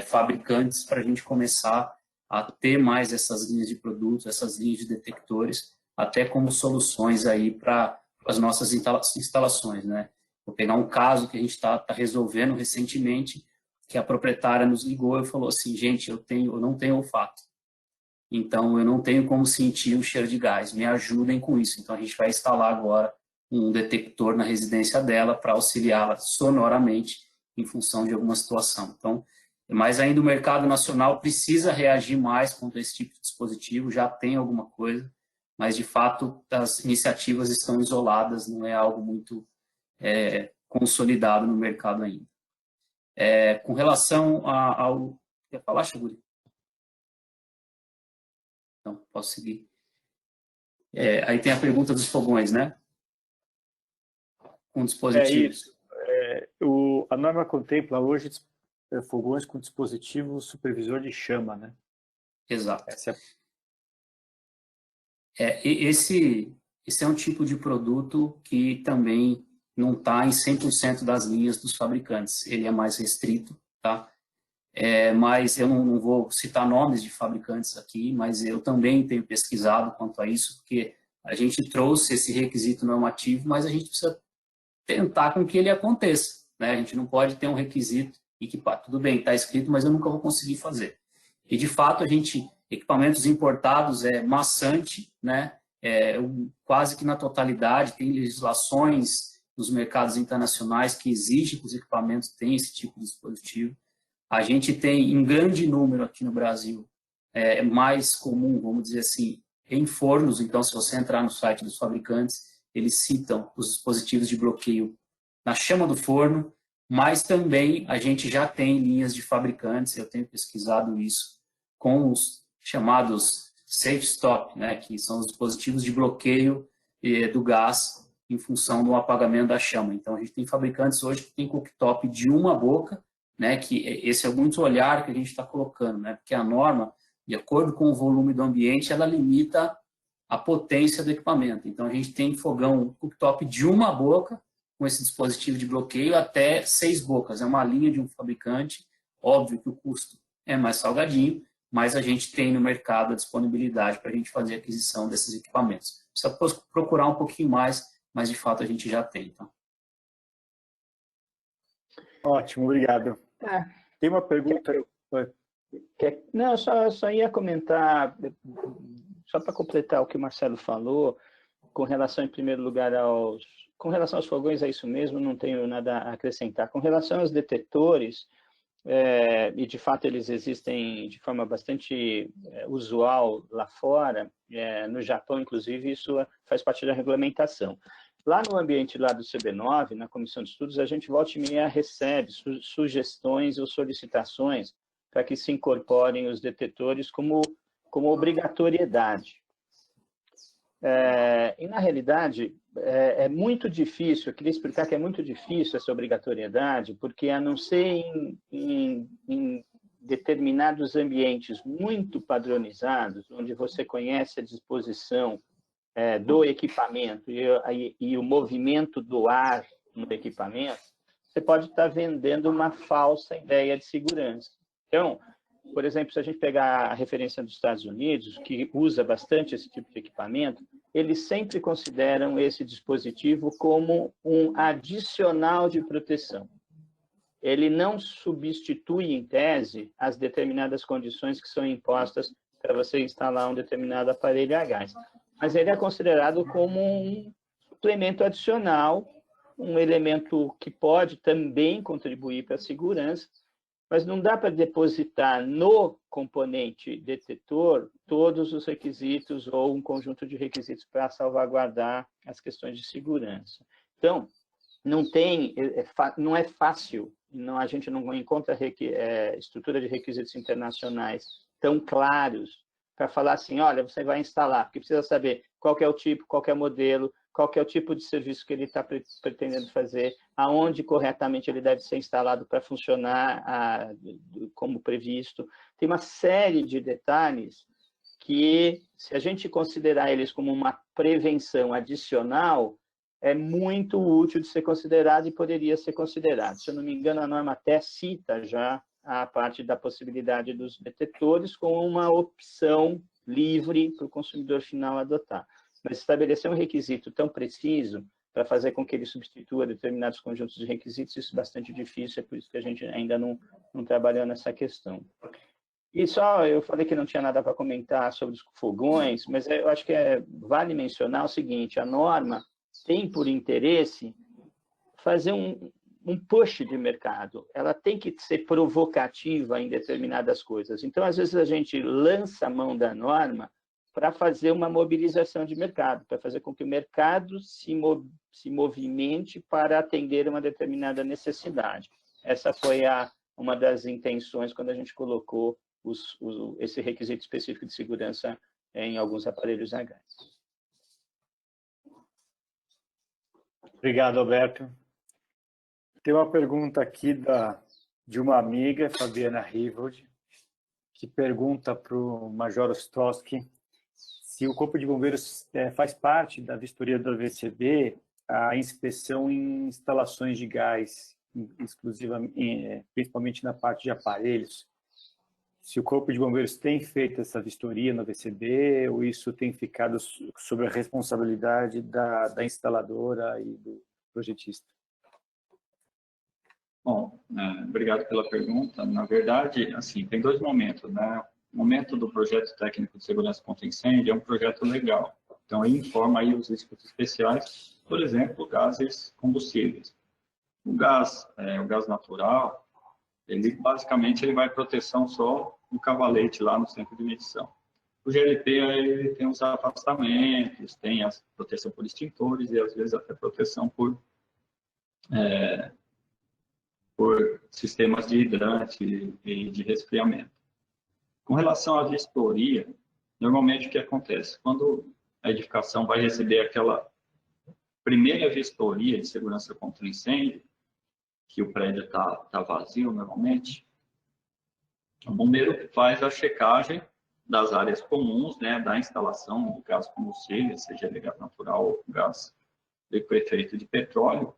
fabricantes, para a gente começar a ter mais essas linhas de produtos, essas linhas de detectores, até como soluções aí para as nossas instalações, né? Vou pegar um caso que a gente está resolvendo recentemente, que a proprietária nos ligou e falou assim: gente, eu não tenho olfato. Então, eu não tenho como sentir o cheiro de gás, me ajudem com isso. Então, a gente vai instalar agora um detector na residência dela para auxiliá-la sonoramente em função de alguma situação. Então, mas ainda o mercado nacional precisa reagir mais contra esse tipo de dispositivo, já tem alguma coisa, mas, de fato, as iniciativas estão isoladas, não é algo muito consolidado no mercado ainda. Com relação ao... Quer falar, Chaguri? Então, posso seguir. Aí tem a pergunta dos fogões, né? Com dispositivos. Isso. A norma contempla hoje fogões com dispositivo supervisor de chama, né? Exato. Esse é um tipo de produto que também não está em 100% das linhas dos fabricantes. Ele é mais restrito, tá? Mas eu não vou citar nomes de fabricantes aqui, mas eu também tenho pesquisado quanto a isso, porque a gente trouxe esse requisito normativo, mas a gente precisa tentar com que ele aconteça, né? A gente não pode ter um requisito e que, tudo bem, está escrito, mas eu nunca vou conseguir fazer. E, de fato, a gente Equipamentos importados é maçante, né? Quase que na totalidade, tem legislações nos mercados internacionais que exigem que os equipamentos tenham esse tipo de dispositivo. A gente tem, em grande número aqui no Brasil, mais comum, vamos dizer assim, em fornos. Então, se você entrar no site dos fabricantes, eles citam os dispositivos de bloqueio na chama do forno, mas também a gente já tem linhas de fabricantes, eu tenho pesquisado isso, com os chamados safe stop, né, que são os dispositivos de bloqueio do gás em função do apagamento da chama. Então, a gente tem fabricantes hoje que tem cooktop de uma boca, né, que esse é muito olhar que a gente está colocando, né, porque a norma, de acordo com o volume do ambiente, ela limita a potência do equipamento. Então, a gente tem fogão cooktop de uma boca, com esse dispositivo de bloqueio, até 6 bocas. É uma linha de um fabricante. Óbvio que o custo é mais salgadinho, mas a gente tem no mercado a disponibilidade para a gente fazer a aquisição desses equipamentos. Precisa procurar um pouquinho mais, mas de fato a gente já tem. Tá? Ótimo, obrigado. Tem uma pergunta? Não, só ia comentar, só para completar o que o Marcelo falou, com relação, em primeiro lugar, com relação aos fogões, é isso mesmo, não tenho nada a acrescentar. Com relação aos detetores, e de fato eles existem de forma bastante usual lá fora, no Japão, inclusive, isso faz parte da regulamentação. Lá no ambiente lá do CB9, na Comissão de Estudos, a gente volta e meia recebe sugestões ou solicitações para que se incorporem os detetores como obrigatoriedade. E, na realidade, é muito difícil, eu queria explicar que é muito difícil essa obrigatoriedade, porque a não ser em determinados ambientes muito padronizados, onde você conhece a disposição do equipamento e o movimento do ar no equipamento, você pode estar vendendo uma falsa ideia de segurança. Então, por exemplo, se a gente pegar a referência dos Estados Unidos, que usa bastante esse tipo de equipamento, eles sempre consideram esse dispositivo como um adicional de proteção. Ele não substitui, em tese, as determinadas condições que são impostas para você instalar um determinado aparelho a gás. Mas ele é considerado como um suplemento adicional, um elemento que pode também contribuir para a segurança, mas não dá para depositar no componente detetor todos os requisitos ou um conjunto de requisitos para salvaguardar as questões de segurança. Então, não é fácil, a gente não encontra estrutura de requisitos internacionais tão claros para falar assim, olha, você vai instalar, porque precisa saber qual que é o tipo, qual que é o modelo, qual que é o tipo de serviço que ele está pretendendo fazer, aonde corretamente ele deve ser instalado para funcionar como previsto. Tem uma série de detalhes que, se a gente considerar eles como uma prevenção adicional, é muito útil de ser considerado e poderia ser considerado. Se eu não me engano, a norma até cita já a parte da possibilidade dos detetores com uma opção livre para o consumidor final adotar. Mas estabelecer um requisito tão preciso para fazer com que ele substitua determinados conjuntos de requisitos, isso é bastante difícil, é por isso que a gente ainda não trabalhou nessa questão. E só, eu falei que não tinha nada para comentar sobre os fogões, mas eu acho que vale mencionar o seguinte, a norma tem por interesse fazer um push de mercado, ela tem que ser provocativa em determinadas coisas. Então, às vezes, a gente lança a mão da norma para fazer uma mobilização de mercado, para fazer com que o mercado se movimente para atender uma determinada necessidade. Essa foi uma das intenções quando a gente colocou esse requisito específico de segurança em alguns aparelhos a gás. Obrigado, Alberto. Tem uma pergunta aqui de uma amiga, Fabiana Rivold, que pergunta para o Major Ostrowski se o Corpo de Bombeiros faz parte da vistoria do AVCB a inspeção em instalações de gás, exclusivamente, principalmente na parte de aparelhos. Se o Corpo de Bombeiros tem feito essa vistoria no AVCB ou isso tem ficado sob a responsabilidade da instaladora e do projetista? Bom, obrigado pela pergunta. Na verdade, assim, tem dois momentos, né? o momento do projeto técnico de segurança contra incêndio é um projeto legal. Então, ele informa aí os riscos especiais, por exemplo, gases combustíveis. O gás natural, ele basicamente ele vai proteção só no cavalete lá no centro de medição. O GLP ele tem os afastamentos, tem a proteção por extintores e às vezes até proteção por sistemas de hidrante e de resfriamento. Com relação à vistoria, normalmente o que acontece? Quando a edificação vai receber aquela primeira vistoria de segurança contra incêndio, que o prédio está vazio normalmente, o bombeiro faz a checagem das áreas comuns, né, da instalação do gás combustível, seja ele gás natural ou gás liquefeito de petróleo,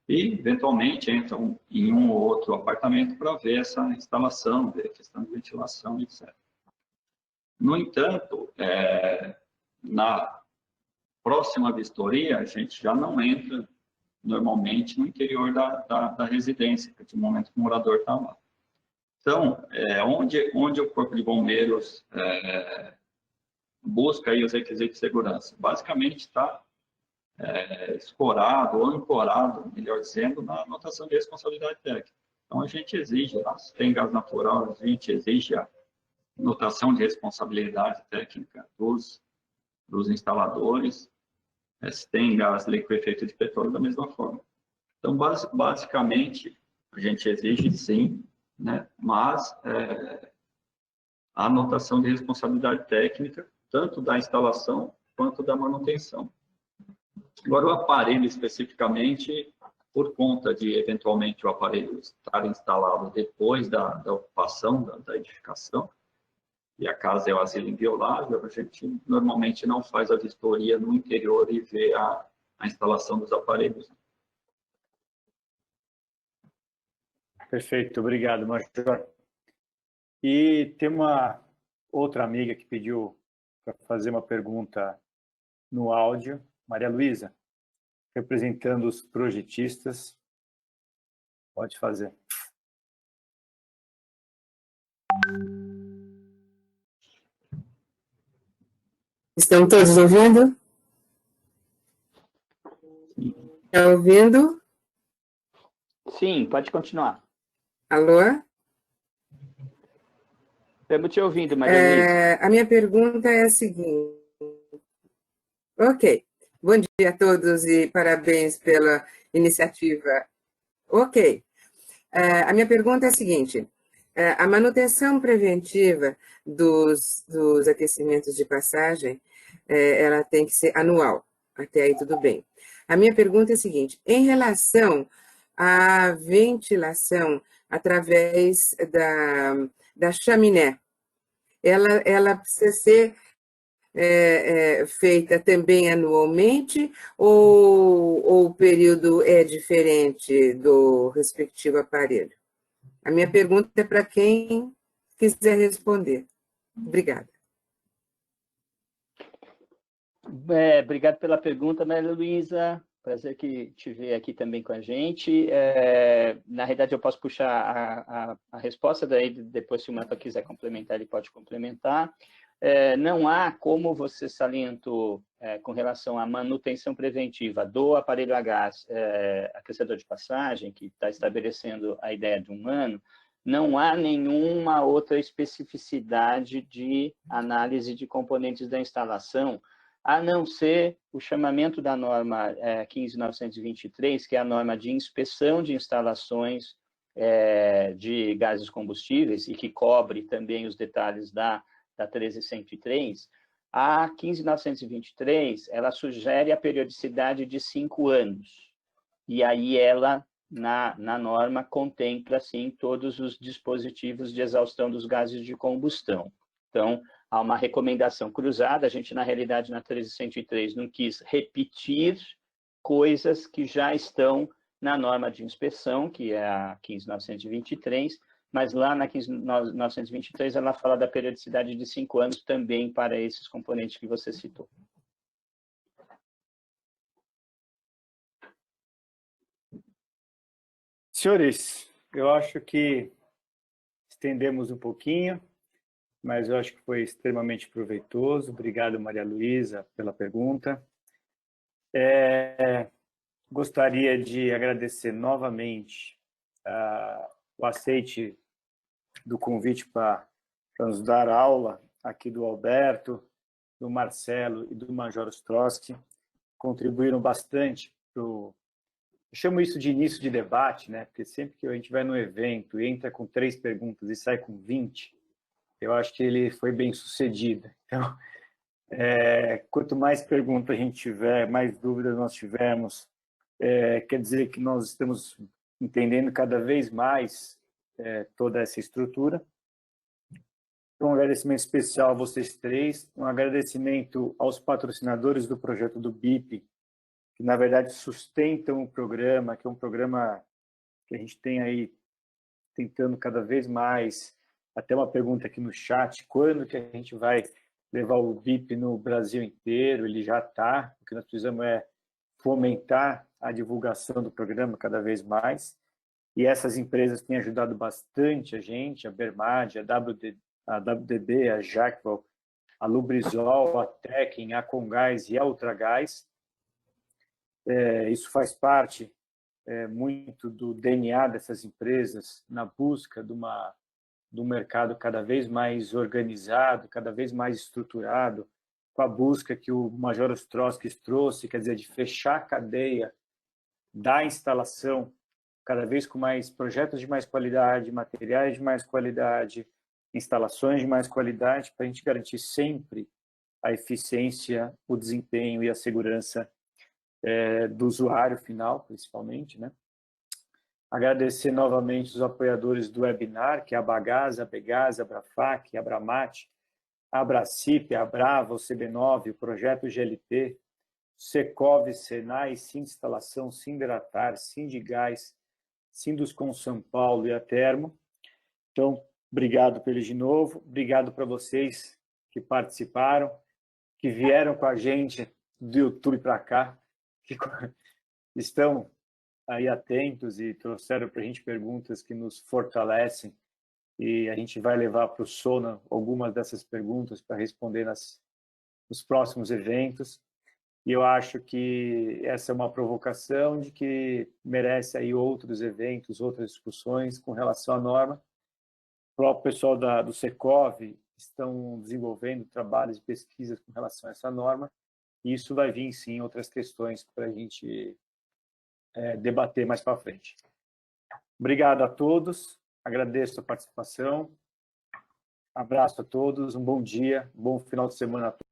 e, eventualmente, entram em um ou outro apartamento para ver essa instalação, ver a questão de ventilação, etc. No entanto, na próxima vistoria, a gente já não entra, normalmente, no interior da residência, porque no momento que o morador está lá. Então, onde o Corpo de Bombeiros busca aí os requisitos de segurança? Basicamente, está escorado ou ancorado, melhor dizendo, na anotação de responsabilidade técnica. Então, a gente exige, se tem gás natural, a gente exige a notação de responsabilidade técnica dos instaladores, se tem gás liquefeito de petróleo, da mesma forma. Então, basicamente, a gente exige sim, né, mas a anotação de responsabilidade técnica, tanto da instalação quanto da manutenção. Agora, o aparelho especificamente, por conta de, eventualmente, o aparelho estar instalado depois da ocupação da edificação, e a casa é o asilo inviolável, a gente normalmente não faz a vistoria no interior e vê a instalação dos aparelhos. Perfeito, obrigado, Major. E tem uma outra amiga que pediu para fazer uma pergunta no áudio, Maria Luísa, representando os projetistas. Pode fazer. Estão todos ouvindo? Estão ouvindo? Sim, pode continuar. Alô? Estamos te ouvindo, Maria Luísa. A minha pergunta é a seguinte. Ok. Bom dia a todos e parabéns pela iniciativa. Ok. A minha pergunta é a seguinte. A manutenção preventiva dos aquecimentos de passagem, ela tem que ser anual. Até aí tudo bem. A minha pergunta é a seguinte. Em relação à ventilação através da chaminé, ela precisa ser feita também anualmente ou o período é diferente do respectivo aparelho? A minha pergunta é para quem quiser responder. Obrigada. Obrigado pela pergunta, Maria Luísa. Prazer que te ver aqui também com a gente. Na realidade, eu posso puxar a resposta, daí depois, se o Manta quiser complementar, ele pode complementar. Não há, como você salientou, com relação à manutenção preventiva do aparelho a gás aquecedor de passagem, que está estabelecendo a ideia de 1 ano, não há nenhuma outra especificidade de análise de componentes da instalação, a não ser o chamamento da norma 15.923, que é a norma de inspeção de instalações de gases combustíveis e que cobre também os detalhes da 13.103. A 15.923, ela sugere a periodicidade de 5 anos. E aí ela, na norma, contempla, sim, todos os dispositivos de exaustão dos gases de combustão. Então, há uma recomendação cruzada. A gente, na realidade, na 13.103, não quis repetir coisas que já estão na norma de inspeção, que é a 15.923, mas lá na 15.923 ela fala da periodicidade de 5 anos também para esses componentes que você citou. Senhores, eu acho que estendemos um pouquinho. mas eu acho que foi extremamente proveitoso. Obrigado, Maria Luísa, pela pergunta. Gostaria de agradecer novamente o aceite do convite para nos dar aula aqui do Alberto, do Marcelo e do Major Ostrowski. Contribuíram bastante para o... Eu chamo isso de início de debate, né? Porque sempre que a gente vai no evento e entra com 3 perguntas e sai com 20, eu acho que ele foi bem sucedido. Então, quanto mais perguntas a gente tiver, mais dúvidas nós tivermos, quer dizer que nós estamos entendendo cada vez mais toda essa estrutura. Um agradecimento especial a vocês 3, um agradecimento aos patrocinadores do projeto do BIP, que na verdade sustentam o programa, que é um programa que a gente tem aí tentando cada vez mais. Até uma pergunta aqui no chat, quando que a gente vai levar o BIP no Brasil inteiro? Ele já está, o que nós precisamos é fomentar a divulgação do programa cada vez mais, e essas empresas têm ajudado bastante a gente, a Bermad, a WDB, a Jacval, a Lubrizol, a Tekken, a Congás e a Ultragás. Isso faz parte muito do DNA dessas empresas na busca de um mercado cada vez mais organizado, cada vez mais estruturado, com a busca que o Major Ostrowski trouxe, quer dizer, de fechar a cadeia da instalação, cada vez com mais projetos de mais qualidade, materiais de mais qualidade, instalações de mais qualidade, para a gente garantir sempre a eficiência, o desempenho e a segurança do usuário final, principalmente, né? Agradecer novamente os apoiadores do webinar, que é a Bagasa, a Begasa, a Abrafac, a Abramat, a Abracip, a Abrava, o CB9, o Projeto GLP, Secov, Senai, Sindistallação, Sinderatar, Sindigás, Sinduscom São Paulo e a Termo. Então, obrigado por eles de novo, obrigado para vocês que participaram, que vieram com a gente do YouTube para cá, que estão aí atentos e trouxeram para a gente perguntas que nos fortalecem, e a gente vai levar para o Sona algumas dessas perguntas para responder nos próximos eventos. E eu acho que essa é uma provocação de que merece aí outros eventos, outras discussões com relação à norma. O próprio pessoal do Secov estão desenvolvendo trabalhos e pesquisas com relação a essa norma, e isso vai vir, sim, outras questões para a gente debater mais para frente. Obrigado a todos, agradeço a participação, abraço a todos, um bom dia, bom final de semana a todos.